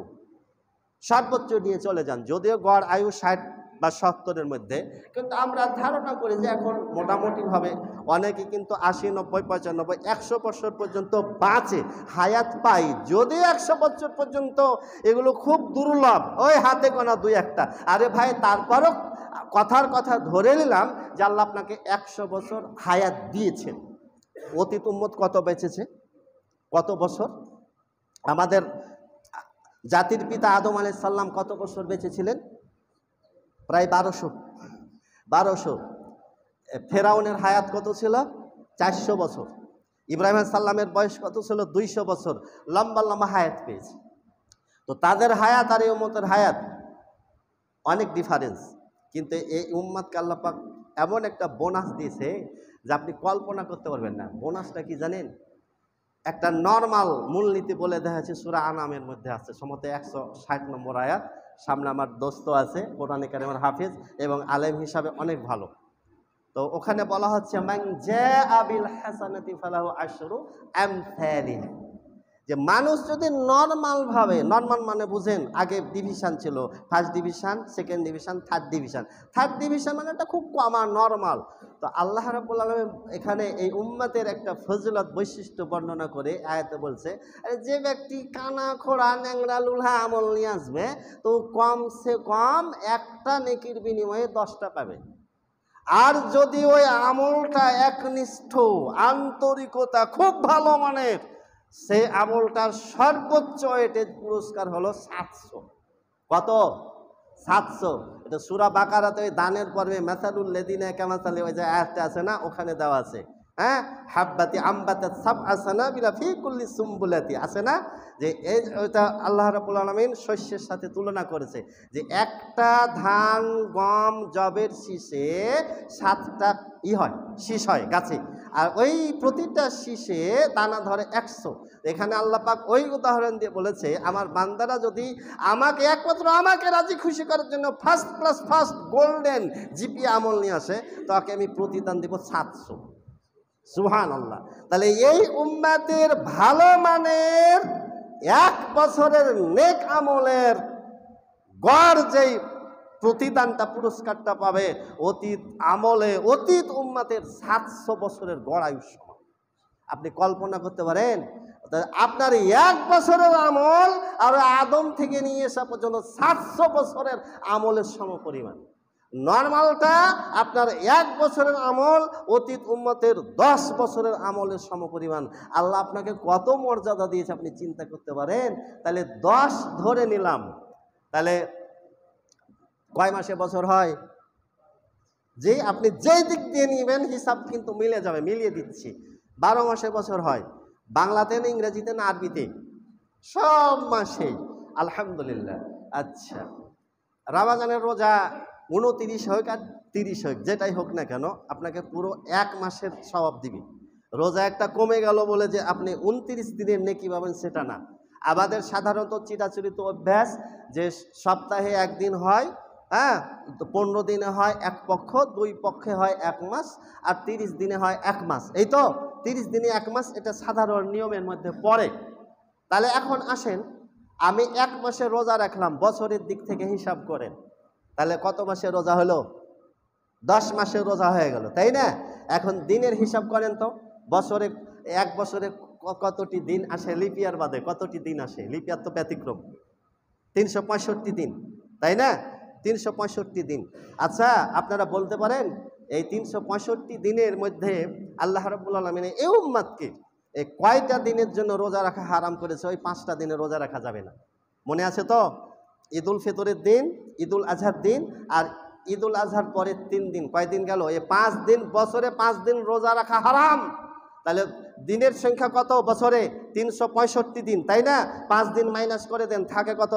সর্বোচ্চ নিয়ে চলে যান, যদিও গড় আয়ু 60 বা 70-এর মধ্যে, কিন্তু আমরা ধারণা করি যে এখন মোটামুটিভাবে অনেকে কিন্তু 80, 90, 95, 100 বছর পর্যন্ত বাঁচে, হায়াত পাই। যদি 100 বছর পর্যন্ত, এগুলো খুব দুর্লভ, ওই হাতে গোনা 2-1টা। আরে ভাই, তারপরও কথার কথা ধরে নিলাম যে আল্লাহ আপনাকে 100 বছর হায়াত দিয়েছেন। অতীত উম্মত কত বেঁচেছে, কত বছর? আমাদের জাতির পিতা আদম আলাইহিস সালাম কত বছর বেঁচে ছিলেন? প্রায় 1200। ফেরাউনের হায়াত কত ছিল? 400 বছর। ইব্রাহিম আলাইহিস সালামের বয়স কত ছিল? 200 বছর। লম্বা লম্বা হায়াত পেয়েছে। তো তাদের হায়াত আর এই উম্মতের হায়াত অনেক ডিফারেন্স। কিন্তু এই উম্মতকে আল্লাহ পাক এমন একটা বোনাস দিয়েছে যে আপনি কল্পনা করতে পারবেন না। বোনাসটা কি জানেন? একটা নর্মাল মূলনীতি বলে দেখা যাচ্ছে সূরা আনামের মধ্যে আছে, সম্ভবত 160 নম্বর আয়াত। সামনে আমার দোস্ত আছে, কোরআনে কারিমের হাফেজ এবং আলেম হিসাবে অনেক ভালো। তো ওখানে বলা হচ্ছে মান জাআ বিল হাসানাতি ফালাহু আশরু আমসালিহা, যে মানুষ যদি নর্মালভাবে, নর্মাল মানে বুঝেন, আগে ডিভিশন ছিল, first division, second division, third division. Third division মানে এটা খুব কমন, নর্মাল। তো আল্লাহ রাব্বুল আলামিন এখানে এই উম্মতের একটা ফজিলত বৈশিষ্ট্য বর্ণনা করে আয়াতে বলছে, যে ব্যক্তি কানা খোড়া ন্যাংরা লুলহা আমল নিয়ে আসবে, তো কমসে কম একটা নেকির বিনিময়ে 10টা পাবে। আর যদি ওই আমলটা একনিষ্ঠ, আন্তরিকতা খুব ভালো মানের, সে আমলটার সর্বোচ্চ এটের পুরস্কার হলো 700। কত? 700। এটা সূরা বাকারাতে ওই দানের পর্বে মাসালুল লাযিনা কামাসালি, ওই যে আয়াতটা আছে না, ওখানে দেওয়া আছে। হ্যাঁ, হাব্বাতি আম্বাতাত সাবআ সানাবিলা ফি কুল্লি সুম্বুলাতি, আছে না? যে এই ওইটা আল্লাহ রাব্বুল আলামিন শস্যের সাথে তুলনা করেছে, যে একটা ধান, গম, জবের শীষে 7টা হয়, শীষ হয় গাছে, আর ওই প্রতিটা শীষে দানা ধরে 100। এখানে আল্লাহ পাক ওই উদাহরণ দিয়ে বলেছে, আমার বান্দারা যদি আমাকে, একমাত্র আমাকে রাজি খুশি করার জন্য first class, first golden GP আমল নিয়ে আসে, তাকে আমি প্রতিদান দিব 700। সুবহানাল্লাহ। তাহলে এই উম্মতের ভালো মানের 1 বছরের নেক আমলের গড় যেই প্রতিদানটা, পুরস্কারটা পাবে, অতীত আমলে, অতীত উম্মতের 700 বছরের গড় আয়ুষ সমান। আপনি কল্পনা করতে পারেন? আপনার 1 বছরের আমল আর আদম থেকে নিয়ে আসা পর্যন্ত 700 বছরের আমলের সমপরিমাণ। নর্মালটা আপনার 1 বছরের আমল, অতীত উম্মতের 10 বছরের আমলের সমপরিমাণ। আল্লাহ আপনাকে কত মর্যাদা দিয়েছে আপনি চিন্তা করতে পারেন? তাহলে 10 ধরে নিলাম, তাহলে কয় মাসে বছর হয়? যে আপনি যেই দিক দিয়ে নিবেন হিসাব কিন্তু মিলে যাবে, মিলিয়ে দিচ্ছি। 12 মাসে বছর হয়, বাংলাতে না, ইংরেজিতে না, আরবিতে? সব মাসেই। আলহামদুলিল্লাহ। আচ্ছা, রমজানের রোজা 29 হোক আর 30 হোক, যেটাই হোক না কেন, আপনাকে পুরো 1 মাসের সওয়াব দিবে। রোজা একটা কমে গেল বলে যে আপনি 29 দিনের নেকি পাবেন, সেটা না। আমাদের সাধারণত চিরাচরিত অভ্যাস যে সপ্তাহে 1 দিন হয়, হ্যাঁ, তো 15 দিনে হয় 1 পক্ষ, 2 পক্ষে হয় 1 মাস, আর 30 দিনে হয় 1 মাস। এই তো 30 দিনে 1 মাস, এটা সাধারণ নিয়মের মধ্যে পড়ে। তাহলে এখন আসেন, আমি 1 মাসে রোজা রাখলাম, বছরের দিক থেকে হিসাব করেন, তাহলে কত মাসে রোজা হলো? 10 মাসের রোজা হয়ে গেল, তাই না? এখন দিনের হিসাব করেন তো, বছরে 1 বছরে কতটি দিন আসে? লিপিয়ার বাদে কতটি দিন আসে? লিপিয়ার তো ব্যতিক্রম, 365 দিন, তাই না? 365 দিন। আচ্ছা, আপনারা বলতে পারেন এই 365 দিনের মধ্যে আল্লাহ রাব্বুল আলামিন এই উম্মতকে এই কয়টা দিনের জন্য রোজা রাখা হারাম করেছে? ওই 5টা দিনে রোজা রাখা যাবে না। মনে আছে তো? ঈদুল ফিতরের দিন, ঈদুল আজহার দিন, আর ঈদুল আজহার পরের 3 দিন। কয়দিন গেল? এই 5 দিন, বছরে 5 দিন রোজা রাখা হারাম। তাহলে দিনের সংখ্যা কত বছরে? 365 দিন, তাই না? 5 দিন মাইনাস করে দেন, থাকে কত?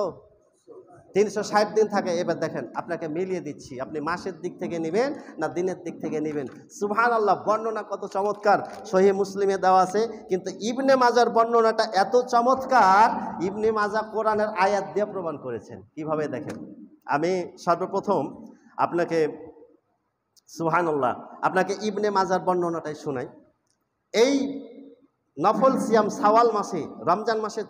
360 দিন থাকে। এবার দেখেন, আপনাকে মিলিয়ে দিচ্ছি, আপনি মাসের দিক থেকে নেবেন না দিনের দিক থেকে নেবেন। সুবহানাল্লাহ, বর্ণনা কত চমৎকার, সহিহ মুসলিমে দেওয়া আছে। কিন্তু ইবনে মাজার বর্ণনাটা এত চমৎকার, ইবনে মাজা কোরআনের আয়াত দিয়ে প্রমাণ করেছেন। কিভাবে দেখেন, আমি সর্বপ্রথম আপনাকে সুবহানাল্লাহ। আপনাকে ইবনে মাজার বর্ণনাটাই শোনাই। এই নফল সিয়াম শাওয়াল মাসে, রমজান মাসে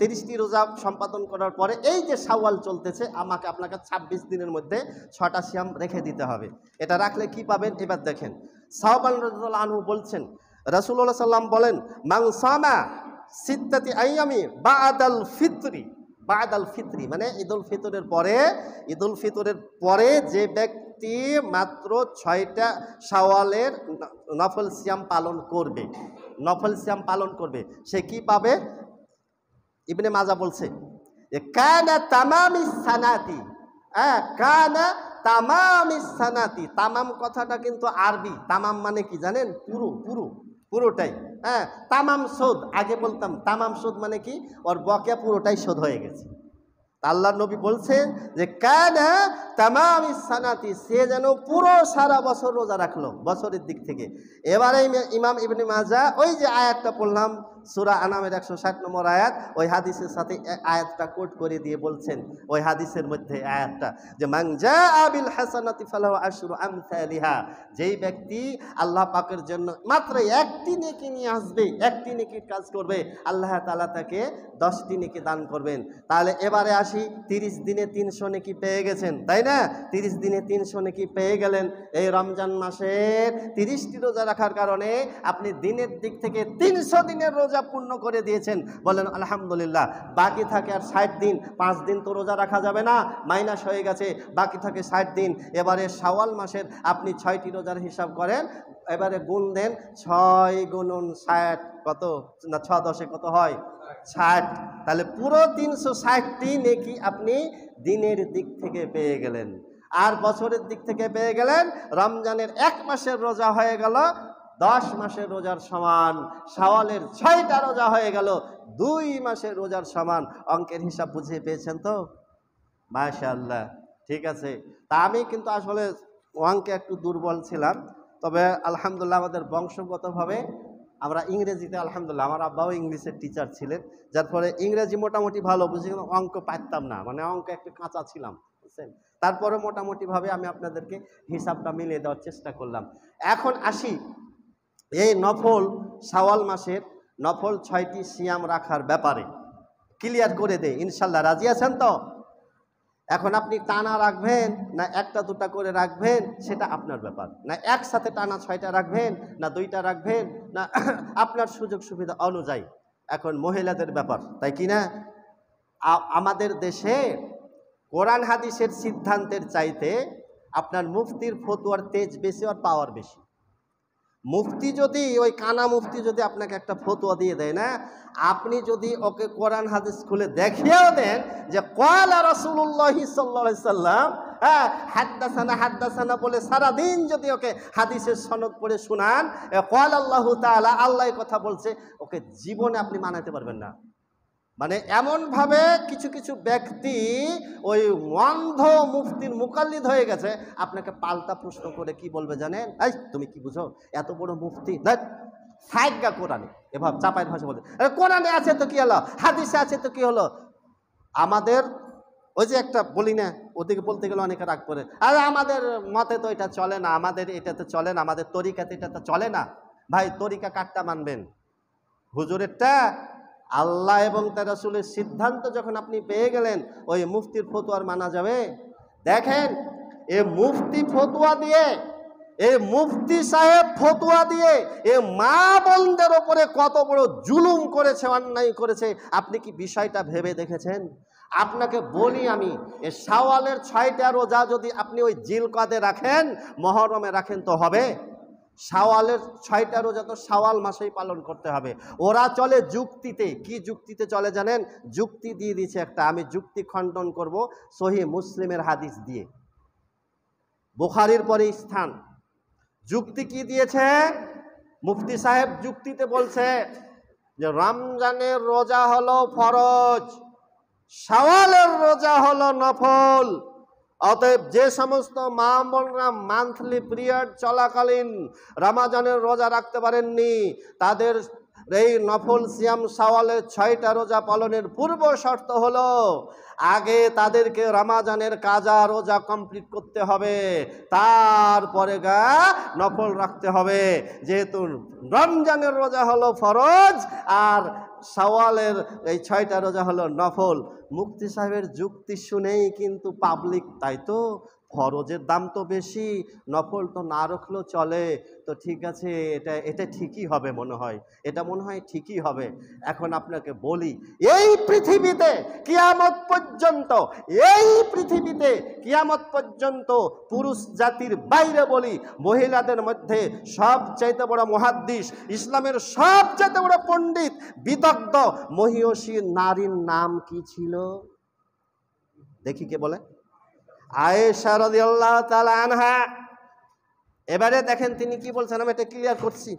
30টি রোজা সম্পাদন করার পরে এই যে শাওয়াল চলতেছে, আপনাকে 26 দিনের মধ্যে 6টা সিয়াম রেখে দিতে হবে। এটা রাখলে কি পাবেন এবার দেখেন। সাহবান রাদিয়াল্লাহু আনহু বলছেন, রাসূলুল্লাহ সাল্লাম বলেন, মান সামা সিত্তাতি আইয়ামি বাদাল ফিতরি মানে ঈদুল ফিতরের পরে যে ব্যক্তি মাত্র 6টা শাওয়ালের নফল সিয়াম পালন করবে সে কি পাবে? ইবনে মাজা বলছে যে কানা তামামিস সানাতি, তামাম কথাটা কিন্তু আরবি। তামাম মানে কি জানেন? পুরোটাই। তামাম শোধ, আগে বলতাম তামাম শোধ মানে কি, ওর বকেয়া পুরোটাই শোধ হয়ে গেছে। আল্লাহর নবী বলছেন যে কানা তামামিস সানাতি, সে যেন পুরো সারা বছর রোজা রাখলো বছরের দিক থেকে। এবারে ইমাম ইবনে মাজা ওই যে আয়াতটা পড়লাম সূরা আনামের 160 নম্বর আয়াত, ওই হাদিসের সাথে আয়াতটা কোট করে দিয়ে বলছেন, ওই হাদিসের মধ্যে আয়াতটা যে মান জাআ বিল হাসানাতি ফালাহু আশরু আমসালিহা, যেই ব্যক্তি আল্লাহ পাকের জন্য মাত্র একটি নেকি নিয়ে আসবে, একটি নেকির কাজ করবে, আল্লাহ তাআলা তাকে 10টি নেকি দান করবেন। তাহলে এবারে আসি, 30 দিনে 300 নেকি পেয়ে গেছেন, তাই না? 30 দিনে 300 নেকি পেয়ে গেলেন। এই রমজান মাসের 30টি রোজা রাখার কারণে আপনি দিনের দিক থেকে 300 দিনের রোজা পূর্ণ করে দিয়েছেন। বলেন আলহামদুলিল্লাহ। বাকি থাকে আর 60 দিন। 5 দিন তো রোজা রাখা যাবে না, মাইনাস হয়ে গেছে, বাকি থাকে 60 দিন। এবারে শাওয়াল মাসের আপনি 6টি রোজার হিসাব করেন, এবারে গুণ দেন, 6 গুণন 60 কত না, 6 10 কত হয়? 60। তাহলে পুরো 360টি নেকি আপনি দিনের দিক থেকে পেয়ে গেলেন। আর বছরের দিক থেকে পেয়ে গেলেন, রমজানের 1 মাসের রোজা হয়ে গেল 10 মাসের রোজার সমান, শাওয়ালের 6টা রোজা হয়ে গেল 2 মাসের রোজার সমান। অঙ্কের হিসাব বুঝে পেয়েছেন তো? মাশাআল্লাহ, ঠিক আছে। তা আমি কিন্তু আসলে অঙ্কে একটু দুর্বল ছিলাম, তবে আলহামদুলিল্লাহ আমাদের বংশগতভাবে আমরা ইংরেজিতে, আলহামদুলিল্লাহ আমার আব্বাও ইংলিশের টিচার ছিলেন, যার ফলে ইংরেজি মোটামুটি ভালো বুঝি, অঙ্ক পারতাম না, মানে অঙ্ক একটু কাঁচা ছিলাম, বুঝছেন। তারপরে মোটামুটিভাবে আমি আপনাদেরকে হিসাবটা মিলিয়ে দেওয়ার চেষ্টা করলাম। এখন আসি এই নফল শাওয়াল মাসের নফল 6টি সিয়াম রাখার ব্যাপারে, ক্লিয়ার করে দেয় ইনশাল্লাহ। রাজি আছেন তো? এখন আপনি টানা রাখবেন না একটা দুটা করে রাখবেন সেটা আপনার ব্যাপার, না একসাথে টানা 6টা রাখবেন না 2টা রাখবেন, না আপনার সুযোগ সুবিধা অনুযায়ী। এখন মহিলাদের ব্যাপার, তাই কি না? আমাদের দেশে কোরআন হাদিসের সিদ্ধান্তের চাইতে আপনার মুফতির ফতোয়ার তেজ বেশি আর পাওয়ার বেশি। মুফতি যদি, ওই কানা মুফতি যদি আপনাকে একটা ফতোয়া দিয়ে দেয় না, আপনি যদি ওকে কোরআন হাদিস খুলে দেখিয়েও দেন যে ক্বালা রাসূলুল্লাহি সাল্লাল্লাহু আলাইহি সাল্লাম, হাদ্দাসানা বলে সারাদিন যদি ওকে হাদিসের সনদ পড়ে শোনান, ক্বালা আল্লাহু তাআলা, আল্লাহ কথা বলছে, ওকে জীবনে আপনি মানাতে পারবেন না। মানে এমনভাবে কিছু কিছু ব্যক্তি ওই অন্ধ মুফতির মুকাল্লিদ হয়ে গেছে, আপনাকে পাল্টা প্রশ্ন করে কি বলবে জানেন? এই তুমি কি বুঝো, এত বড় মুফতি, সাইগা কোরআনে, এভাবে চাপাইয়ের ভাষা বলতে, কোরআনে আছে তো কি হলো, হাদিসে আছে তো কি হলো। আমাদের ওই যে একটা বলি না, ওদিকে বলতে গেলে অনেকে রাগ করে, আরে আমাদের মতে তো এটা চলে না, আমাদের এটাতে চলে না, আমাদের তরিকাতে এটা তো চলে না। ভাই, তরিকা কাটটা মানবেন? হুজুরেরটা? আল্লাহ এবং তার রাসূলের সিদ্ধান্ত যখন আপনি পেয়ে গেলেন, ওই মুফতির ফতোয়ার মানা যাবে? দেখেন, এ মুফতি ফতোয়া দিয়ে, এ মুফতি সাহেব ফতোয়া দিয়ে এ মা বোনদের ওপরে কত বড় জুলুম করেছে, অন্যায় করেছে, আপনি কি বিষয়টা ভেবে দেখেছেন? আপনাকে বলি আমি, এ শাওয়ালের 6টা রোজা যদি আপনি ওই জিলকদে রাখেন, মুহররমে রাখেন তো হবে? শাওয়ালের 6টা রোজা তো শাওয়াল মাসেই পালন করতে হবে। ওরা চলে যুক্তিতে। কি যুক্তিতে চলে জানেন? যুক্তি দিয়ে দিয়েছে একটা, আমি যুক্তি খণ্ডন করব সহিহ মুসলিমের হাদিস দিয়ে, বুখারীর পরে স্থান। যুক্তি কি দিয়েছে মুফতি সাহেব? যুক্তিতে বলছে যে রমজানের রোজা হলো ফরজ, শাওয়ালের রোজা হলো নফল। অতএব যে সমস্ত মা বোনরা মান্থলি পিরিয়ড চলাকালীন রমজানের রোজা রাখতে পারেননি, তাদের এই নফল সিয়াম শাওয়ালের 6টা রোজা পালনের পূর্ব শর্ত হলো আগে তাদেরকে রমাজানের কাজা রোজা কমপ্লিট করতে হবে, তারপরে নফল রাখতে হবে। যেহেতু রমজানের রোজা হলো ফরজ আর শাওয়ালের এই 6টা রোজা হলো নফল। মুফতি সাহেবের যুক্তি শুনেই কিন্তু পাবলিক, তাই তো ফরজের দাম তো বেশি, নফল তো না রাখলেও চলে, তো ঠিক আছে এটা ঠিকই হবে মনে হয়, এটা মনে হয় ঠিকই হবে। এখন আপনাকে বলি, এই পৃথিবীতে কিয়ামত পর্যন্ত পুরুষ জাতির বাইরে বলি মহিলাদের মধ্যে সবচাইতে বড় মুহাদ্দিস, ইসলামের সবচাইতে বড় পণ্ডিত বিদগ্ধ মহিয়সী নারীর নাম কি ছিল? দেখি কে বলে? আয়েশা রাদিয়াল্লাহু তাআলা আনহা। এবারে দেখেন তিনি কি বলছেন, আমি এটা ক্লিয়ার করছি।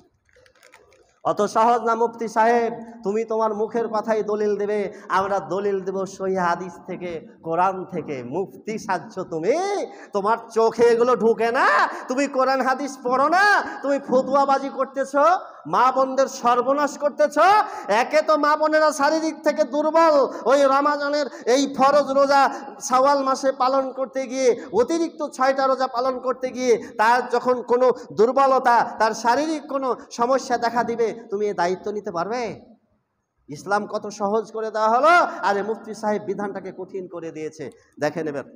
অত সহজ না মুফতি সাহেব, তুমি তোমার মুখের কথাই দলিল দেবে, আমরা দলিল দেব সহিহ হাদিস থেকে, কোরআন থেকে। মুফতি সাজছ তুমি, তোমার চোখে এগুলো ঢুকে না, তুমি কোরআন হাদিস পড়ো না, তুমি ফতুয়াবাজি করতেছো, মা বোনদের সর্বনাশ করতেছ। একে তো মা বোনেরা শারীরিক থেকে দুর্বল, ওই রমাজানের এই ফরজ রোজা শাওয়াল মাসে পালন করতে গিয়ে, অতিরিক্ত 6টা রোজা পালন করতে গিয়ে তার যখন কোনো দুর্বলতা, তার শারীরিক কোনো সমস্যা দেখা দিবে, তুমি এ দায়িত্ব নিতে পারবে? ইসলাম কত সহজ করে দেওয়া হলো, আরে মুফতি সাহেব বিধানটাকে কঠিন করে দিয়েছে। দেখে নেবেন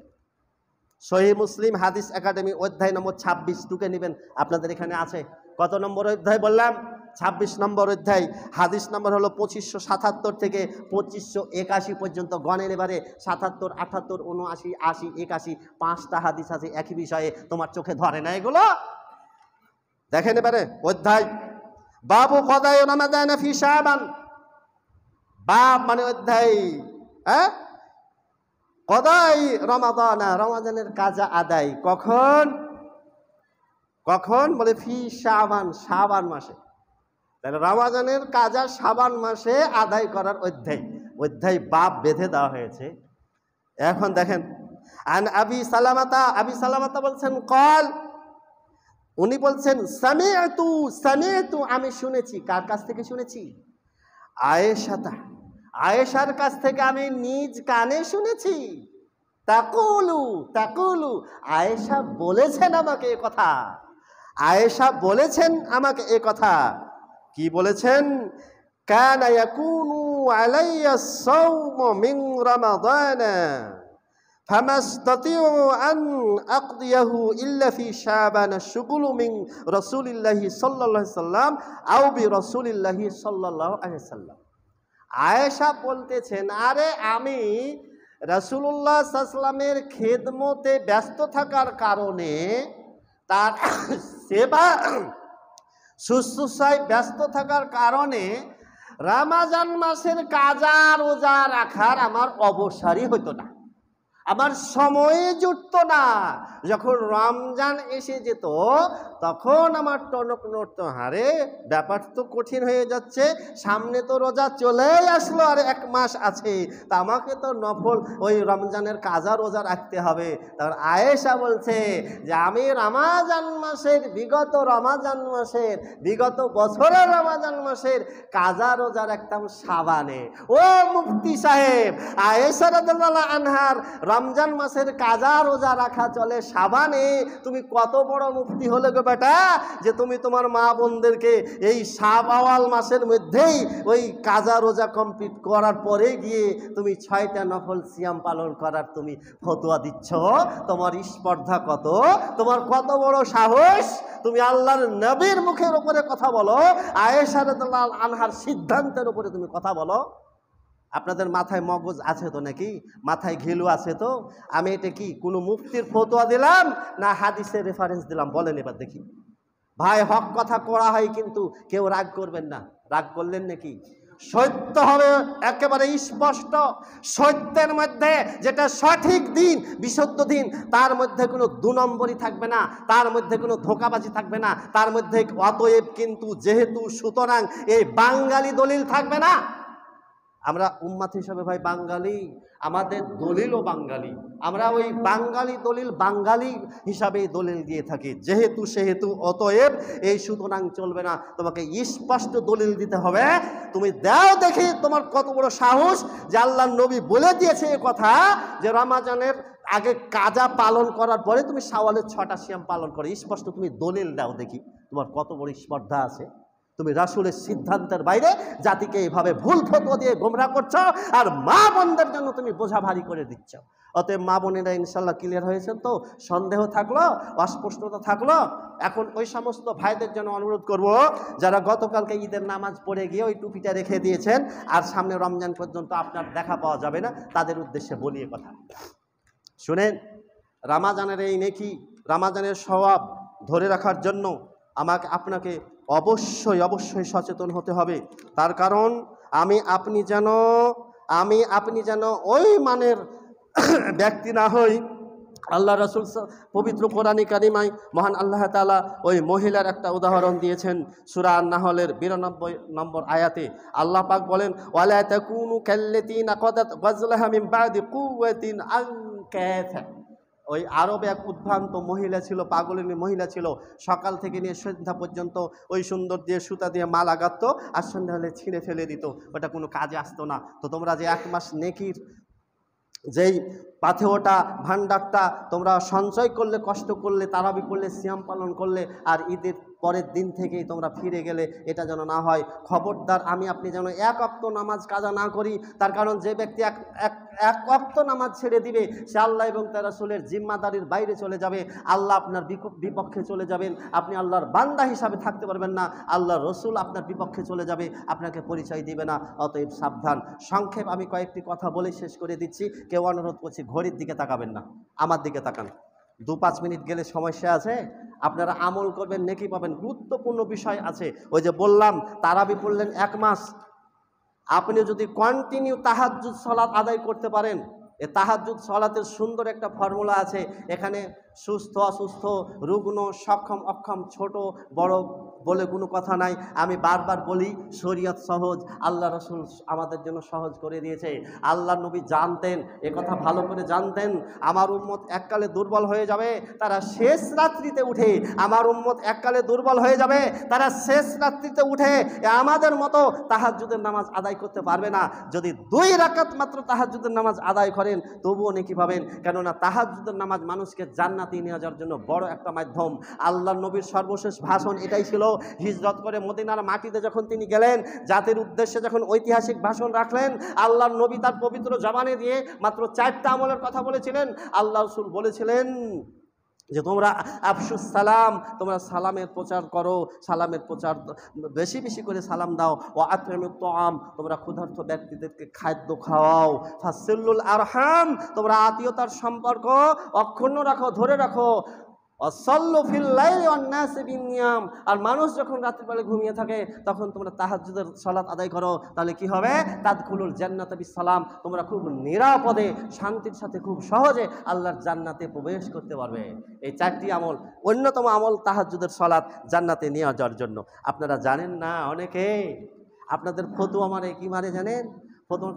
সহিহ মুসলিম হাদিস একাডেমি অধ্যায় নম্বর 26 টুকে নেবেন, আপনাদের এখানে আছে। কত নম্বর অধ্যায় বললাম? 26 নম্বর অধ্যায়। হাদিস নম্বর হলো 2577 থেকে 2581 পর্যন্ত। গণের এবারে 77, 78, 79, 80, 81, 5টা হাদিস আছে একই বিষয়ে। তোমার চোখে ধরে না এগুলো? দেখেন এবারে অধ্যায়, বাবু কদায় রমাদান ফি শাবান। বাব মানে অধ্যায়, হ্যাঁ, কদায় রমাদান, রমাদানের কাজা আদায় কখন কখন বলে? ফি শাবান, শাবান মাসে। তাহলে রমাদানের কাজা শাবান মাসে আদায় করার অধ্যায় বাব বেঁধে দেওয়া হয়েছে। এখন দেখেন, আন আবি সালামাতা বলছেন কল, উনি বলছেন সামিআতু আমি শুনেছি। কার কাছ থেকে শুনেছি? আয়েশার কাছ থেকে আমি নিজ কানে শুনেছি। তাকুলু আয়েশা বলেছেন আমাকে এ কথা, আয়েশা বলেছেন আমাকে এ কথা। কি বলেছেন? কানা ইয়াকুনু আলাইয়া সাওমু মিন রমাদান ফামাস্তাতিউ আন আকদিয়াহু ইল্লা ফি শাবান শুগুলু মিন রাসূলিল্লাহি সাল্লাল্লাহু আলাইহি সাল্লাম আও বি রাসূলিল্লাহি সাল্লাল্লাহু আলাইহি সাল্লাম। আয়েশা বলতেছেন, আরে আমি রাসূলুল্লাহ সাল্লাল্লাহু আলাইহি সাল্লামের খেদমতে ব্যস্ত থাকার কারণে, তার সেবা শুশ্রূষায় ব্যস্ত থাকার কারণে রমজান মাসের কাজা রোজা রাখার আমার অবসরই হতো না, আমার সময়ে জুটত না। যখন রমজান এসে যেত তখন আমার টনক নড়তো, হারে ব্যাপার তো কঠিন হয়ে যাচ্ছে, সামনে তো রোজা চলেই আসলো, আর 1 মাস আছে, তা আমাকে তো নফল ওই রমজানের কাজা রোজা রাখতে হবে। তারপর আয়েশা বলছে যে আমি বিগত বছরের রমজান মাসের কাজা রোজা রাখতাম শাবানে। ও মুফতি সাহেব, আয়েশা রাদিয়াল্লাহু আনহার রমজান মাসের কাজা রোজা রাখা চলে শাবানে, তুমি কত বড় মুফতি হলে গো বেটা, যে তুমি তোমার মা বোনদেরকে এই শাবাওয়াল মাসের মধ্যেই ওই কাজা রোজা কমপ্লিট করার পরে গিয়ে তুমি 6টা নফল সিয়াম পালন করার তুমি ফতোয়া দিচ্ছ? তোমার স্পর্ধা কত, তোমার কত বড় সাহস, তুমি আল্লাহর নবীর মুখের উপরে কথা বলো, আয়েশা রাদিয়াল্লাহু আনহার সিদ্ধান্তের উপরে তুমি কথা বলো। আপনাদের মাথায় মগজ আছে তো নাকি? মাথায় ঘিলু আছে তো? আমি এটা কি কোনো মুফতির ফতোয়া দিলাম না হাদিসের রেফারেন্স দিলাম? বলেন এবার দেখি। ভাই হক কথা করা হয়, কিন্তু কেউ রাগ করবেন না। রাগ করলেন নাকি? সত্য হবে একেবারে স্পষ্ট। সত্যের মধ্যে যেটা সঠিক দিন, বিশুদ্ধ দিন, তার মধ্যে কোনো 2 নম্বরই থাকবে না, তার মধ্যে কোনো ধোঁকাবাজি থাকবে না, তার মধ্যে অতএব কিন্তু যেহেতু সুতরাং এই বাঙালি দলিল থাকবে না। আমরা উম্মাত হিসাবে ভাই বাঙালি, আমাদের দলিলও বাঙালি, আমরা ওই বাঙালি দলিল বাঙালি হিসাবেই দলিল দিয়ে থাকি। যেহেতু সেহেতু অতএব এই সুতরাং চলবে না, তোমাকে স্পষ্ট দলিল দিতে হবে। তুমি দাও দেখি তোমার কত বড় সাহস যে আল্লাহর নবী বলে দিয়েছে এ কথা যে রমজানের আগে কাজা পালন করার পরে তুমি শাওয়ালের 6টা সিয়াম পালন করো। স্পষ্ট তুমি দলিল দাও দেখি, তোমার কত বড় স্পর্ধা আছে। তুমি রাসূলের সিদ্ধান্তের বাইরে জাতিকে এইভাবে ভুল ফতোয়া দিয়ে গোমরাহ করছো, আর মা বোনদের জন্য তুমি বোঝা ভারী করে দিচ্ছ। অতএব মা বোনেরা ইনশাল্লাহ ক্লিয়ার হয়েছেন তো? সন্দেহ থাকলো, অস্পষ্টতা থাকলো? এখন ওই সমস্ত ভাইদের জন্য অনুরোধ করব যারা গতকালকে ঈদের নামাজ পড়ে গিয়ে ওই টুপিটা রেখে দিয়েছেন আর সামনে রমজান পর্যন্ত আপনার দেখা পাওয়া যাবে না, তাদের উদ্দেশ্যে বলি এ কথা। শুনেন, রমজানের এই নেকি, রমজানের সওয়াব ধরে রাখার জন্য আপনাকে অবশ্যই সচেতন হতে হবে। তার কারণ আমি আপনি যেন ওই মানের ব্যক্তি না হই। আল্লাহ রাসূল পবিত্র কোরআনে কারিমায় মহান আল্লাহ তাআলা ওই মহিলার একটা উদাহরণ দিয়েছেন। সূরা আন-নাহলের 92 নম্বর আয়াতে আল্লাহ পাক বলেন, ওয়ালা তাকুনু কাল্লাতিনা কাদাত গাজলাহা মিন বাদি কুওয়াতিন আনকাথা। ওই আরবে এক উদ্ভ্রান্ত মহিলা ছিল, পাগলিনী মহিলা ছিল। সকাল থেকে নিয়ে সন্ধ্যা পর্যন্ত ওই সুন্দর দিয়ে সুতা দিয়ে মাল আগাতো, আর সন্ধ্যা হলে ছিঁড়ে ফেলে দিত, ওটা কোনো কাজে আসতো না। তো তোমরা যে 1 মাস নেকির যেই পাথেওটা ভান্ডারটা তোমরা সঞ্চয় করলে, কষ্ট করলে, তারাবি করলে, সিয়াম পালন করলে, আর ঈদের পরের দিন থেকেই তোমরা ফিরে গেলে, এটা যেন না হয়। খবরদার আমি আপনি যেন 1 ওয়াক্ত নামাজ কাজা না করি। তার কারণ যে ব্যক্তি এক ওয়াক্ত নামাজ ছেড়ে দিবে সে আল্লাহ এবং তার রাসূলের জিম্মাদারির বাইরে চলে যাবে। আল্লাহ আপনার বিপক্ষে চলে যাবেন, আপনি আল্লাহর বান্দা হিসাবে থাকতে পারবেন না। আল্লাহর রসুল আপনার বিপক্ষে চলে যাবে, আপনাকে পরিচয় দিবে না। অতএব সাবধান। সংক্ষেপ আমি কয়েকটি কথা বলে শেষ করে দিচ্ছি। কেউ অনুরোধ করছি ঘড়ির দিকে তাকাবেন না, আমার দিকে তাকান। 2-5 মিনিট গেলে সমস্যা আছে। আপনারা আমল করবেন, নেকি পাবেন। গুরুত্বপূর্ণ বিষয় আছে। ওই যে বললাম তারাবি পড়লেন 1 মাস, আপনি যদি কন্টিনিউ তাহাজ্জুদ সালাত আদায় করতে পারেন, এ তাহাজ্জুদ সালাতের সুন্দর একটা ফর্মুলা আছে। এখানে সুস্থ অসুস্থ, রুগ্ন সক্ষম অক্ষম, ছোট বড় বলে কোনো কথা নাই। আমি বারবার বলি শরীয়ত সহজ, আল্লাহ রাসূল আমাদের জন্য সহজ করে দিয়েছে। আল্লাহ নবী জানতেন, এ কথা ভালো করে জানতেন, আমার উম্মত এককালে দুর্বল হয়ে যাবে, তারা শেষ রাত্রিতে উঠে, আমার উম্মত এককালে দুর্বল হয়ে যাবে, তারা শেষ রাত্রিতে উঠে আমাদের মতো তাহাজ্জুদের নামাজ আদায় করতে পারবে না। যদি 2 রাকাত মাত্র তাহাজ্জুদের নামাজ আদায় করেন তবুও নেকি পাবেন। কেননা তাহাজ্জুদের নামাজ মানুষকে জান্নাতে নিয়ে যাওয়ার জন্য বড় একটা মাধ্যম। আল্লাহ নবীর সর্বশেষ ভাষণ এটাই ছিল। হিজরত করে মদিনার মাটিতে যখন তিনি গেলেন, জাতির উদ্দেশ্যে যখন ঐতিহাসিক ভাষণ রাখলেন, আল্লাহ নবী তার পবিত্র জবানে দিয়ে মাত্র 4টা আমলের কথা বলেছিলেন। আল্লাহ রাসূল বলেছিলেন যে তোমরা আফসুস সালাম, তোমরা সালামের প্রচার করো, সালামের প্রচার বেশি বেশি করে সালাম দাও। ও আতইমুত তাআম, তোমরা ক্ষুধার্ত ব্যক্তিদেরকে খাদ্য খাওয়াও। ফাসিলুল আরহাম, তোমরা আত্মীয়তার সম্পর্ক অক্ষুণ্ণ রাখো, ধরে রাখো। ওয়াসাল্লু ফিল লাইলি ওয়ান নাস বিনিয়াম, আর মানুষ যখন রাত্রিবেলা ঘুমিয়ে থাকে তখন তোমরা তাহাজ্জুদের সালাত আদায় করো। তাহলে কি হবে? তাদখুলুল জান্নাতা বিসালাম, তোমরা খুব নিরাপদে শান্তির সাথে খুব সহজে আল্লাহর জান্নাতে প্রবেশ করতে পারবে। এই 4টি আমল, অন্যতম আমল তাহাজ্জুদের সালাত জান্নাতে নিয়ে যাওয়ার জন্য। আপনারা জানেন না, অনেকে আপনাদের ফতোয়া মারে, কি মারে জানেন? ফতোয়া,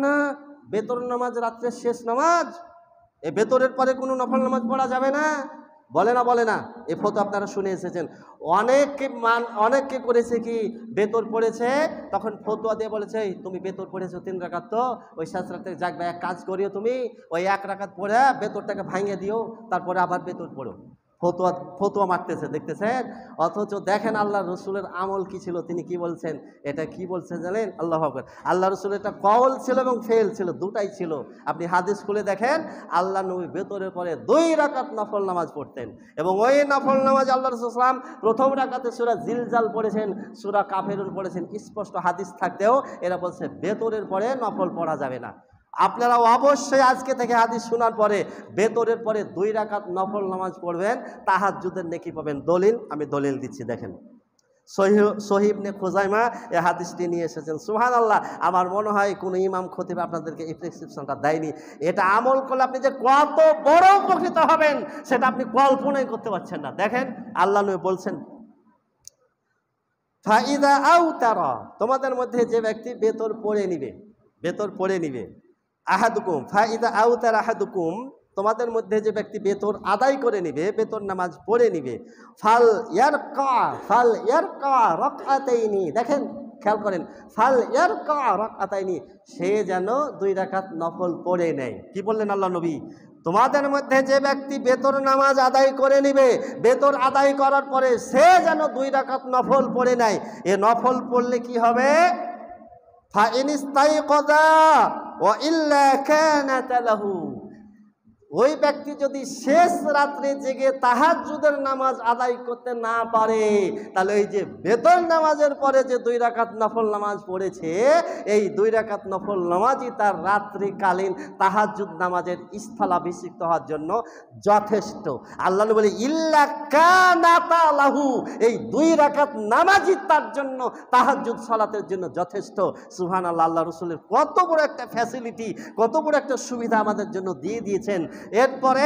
না বেতর নামাজ রাত্রের শেষ নামাজ, এই বেতরের পরে কোনো নফল নামাজ পড়া যাবে না, বলে না। এই ফতোয়া আপনারা শুনে এসেছেন। অনেককে করেছে কি, বেতর পড়েছে তখন ফতোয়া দিয়ে বলেছে তুমি বেতর পড়েছো 3 রাকাত, তো ওই 7 রাতে জাগবে, এক কাজ করিও তুমি ওই 1 রাকাত পড়ে বেতরটাকে ভাঙিয়ে দিও, তারপরে আবার বেতর পড়ো। ফতোয়া মারতেছে, দেখতেছেন। অথচ দেখেন আল্লাহ রসুলের আমল কি ছিল, তিনি কি বলছেন। এটা কি বলছেন জানেন? আল্লাহু আকবার। আল্লাহ রসুলের একটা কওল ছিল এবং ফেল ছিল, দুটাই ছিল। আপনি হাদিস খুলে দেখেন, আল্লাহ নবী বেতরের পরে 2 রাকাত নফল নামাজ পড়তেন, এবং ওই নফল নামাজ আল্লাহ রসুল সাল্লাম প্রথম রাকাতে সূরা জিলজাল পড়েছেন, সূরা কাফিরুন পড়েছেন। স্পষ্ট হাদিস থাকতেও এরা বলছে বেতরের পরে নফল পড়া যাবে না। আপনারা অবশ্যই আজকে থেকে হাদিস শোনার পরে বেতরের পরে 2 রাকাত নফল নামাজ পড়বেন, তাহাজ্জুদের নেকি পাবেন। দলিল আমি দলিল দিচ্ছি, দেখেন। সহিহ ইবনে খুজাইমা এই হাদিসটি নিয়ে এসেছেন। সুবহানাল্লাহ, আমার মনে হয় কোনো ইমাম খতিব আপনাদেরকে এই প্রেসক্রিপশনটা দেয়নি। এটা আমল করলে আপনি যে কত বড় উপকৃত হবেন সেটা আপনি কল্পনাই করতে পারছেন না। দেখেন আল্লাহ নবী বলছেন, ফাইদা আউতারা, তোমাদের মধ্যে যে ব্যক্তি বেতর পড়ে নিবে, বেতর পড়ে নিবে। আহাদুকুম ফাইদা আউতার আহাদুকুম, তোমাদের মধ্যে যে ব্যক্তি বেতর আদায় করে নিবে, বেতর নামাজ পড়ে নিবে, ফাল ইয়ারকা রাকআতাইনি, দেখেন খেয়াল করেন, ফাল ইয়ারকা রাকআতাইনি, সে যেন 2 রাকাত নফল পড়ে নেয়। কি বললেন আল্লাহ নবী? তোমাদের মধ্যে যে ব্যক্তি বেতর নামাজ আদায় করে নিবে, বেতর আদায় করার পরে সে যেন 2 রাকাত নফল পড়ে নেয়। এ নফল পড়লে কি হবে? ফাইনিস্তাইকাযা ওয়া ইল্লা কানাত লাহু, ওই ব্যক্তি যদি শেষ রাত্রে জেগে তাহাজ্জুদের নামাজ আদায় করতে না পারে, তাহলে এই যে বেতন নামাজের পরে যে 2 রাকাত নফল নামাজ পড়েছে, এই 2 রাকাত নফল নামাজই তার রাত্রিকালীন তাহাজ্জুদ নামাজের স্থলাভিষিক্ত হওয়ার জন্য যথেষ্ট। আল্লাহ বলে ইল্লা কানাতা লাহু, এই 2 রাকাত নামাজই তার জন্য তাহাজ্জুদ সালাতের জন্য যথেষ্ট। সুবহানাল্লাহ, আল্লাহ রাসূলের কত বড় একটা ফ্যাসিলিটি, কত বড় একটা সুবিধা আমাদের জন্য দিয়ে দিয়েছেন। এরপরে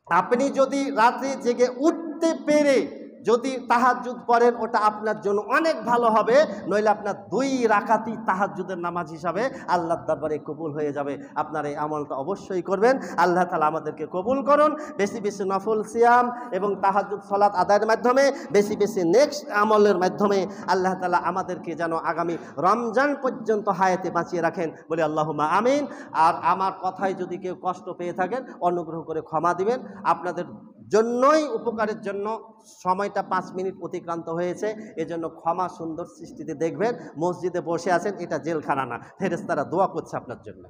আপনি যদি রাতে জেগে উঠতে পেরে যদি তাহাজ্জুদ পড়েন, ওটা আপনার জন্য অনেক ভালো হবে। নইলে আপনার 2 রাকাতই তাহাজ্জুদের নামাজ হিসাবে আল্লাহর দরবারে কবুল হয়ে যাবে। আপনার এই আমলটা অবশ্যই করবেন। আল্লাহ তাআলা আমাদেরকে কবুল করুন। বেশি বেশি নফল সিয়াম এবং তাহাজ্জুদ সালাত আদায়ের মাধ্যমে, বেশি বেশি নেক্সট আমলের মাধ্যমে আল্লাহ তাআলা আমাদেরকে যেন আগামী রমজান পর্যন্ত হায়াতে বাঁচিয়ে রাখেন, বলে আল্লাহুম্মা আমিন। আর আমার কথায় যদি কেউ কষ্ট পেয়ে থাকেন, অনুগ্রহ করে ক্ষমা দিবেন। আপনাদের জন্যই, উপকারের জন্য সময়টা 5 মিনিট অতিক্রান্ত হয়েছে, এজন্য ক্ষমা সুন্দর সৃষ্টিতে দেখবেন। মসজিদে বসে আছেন, এটা জেলখানা না, ফেরেশতারা দোয়া করছে আপনার জন্য।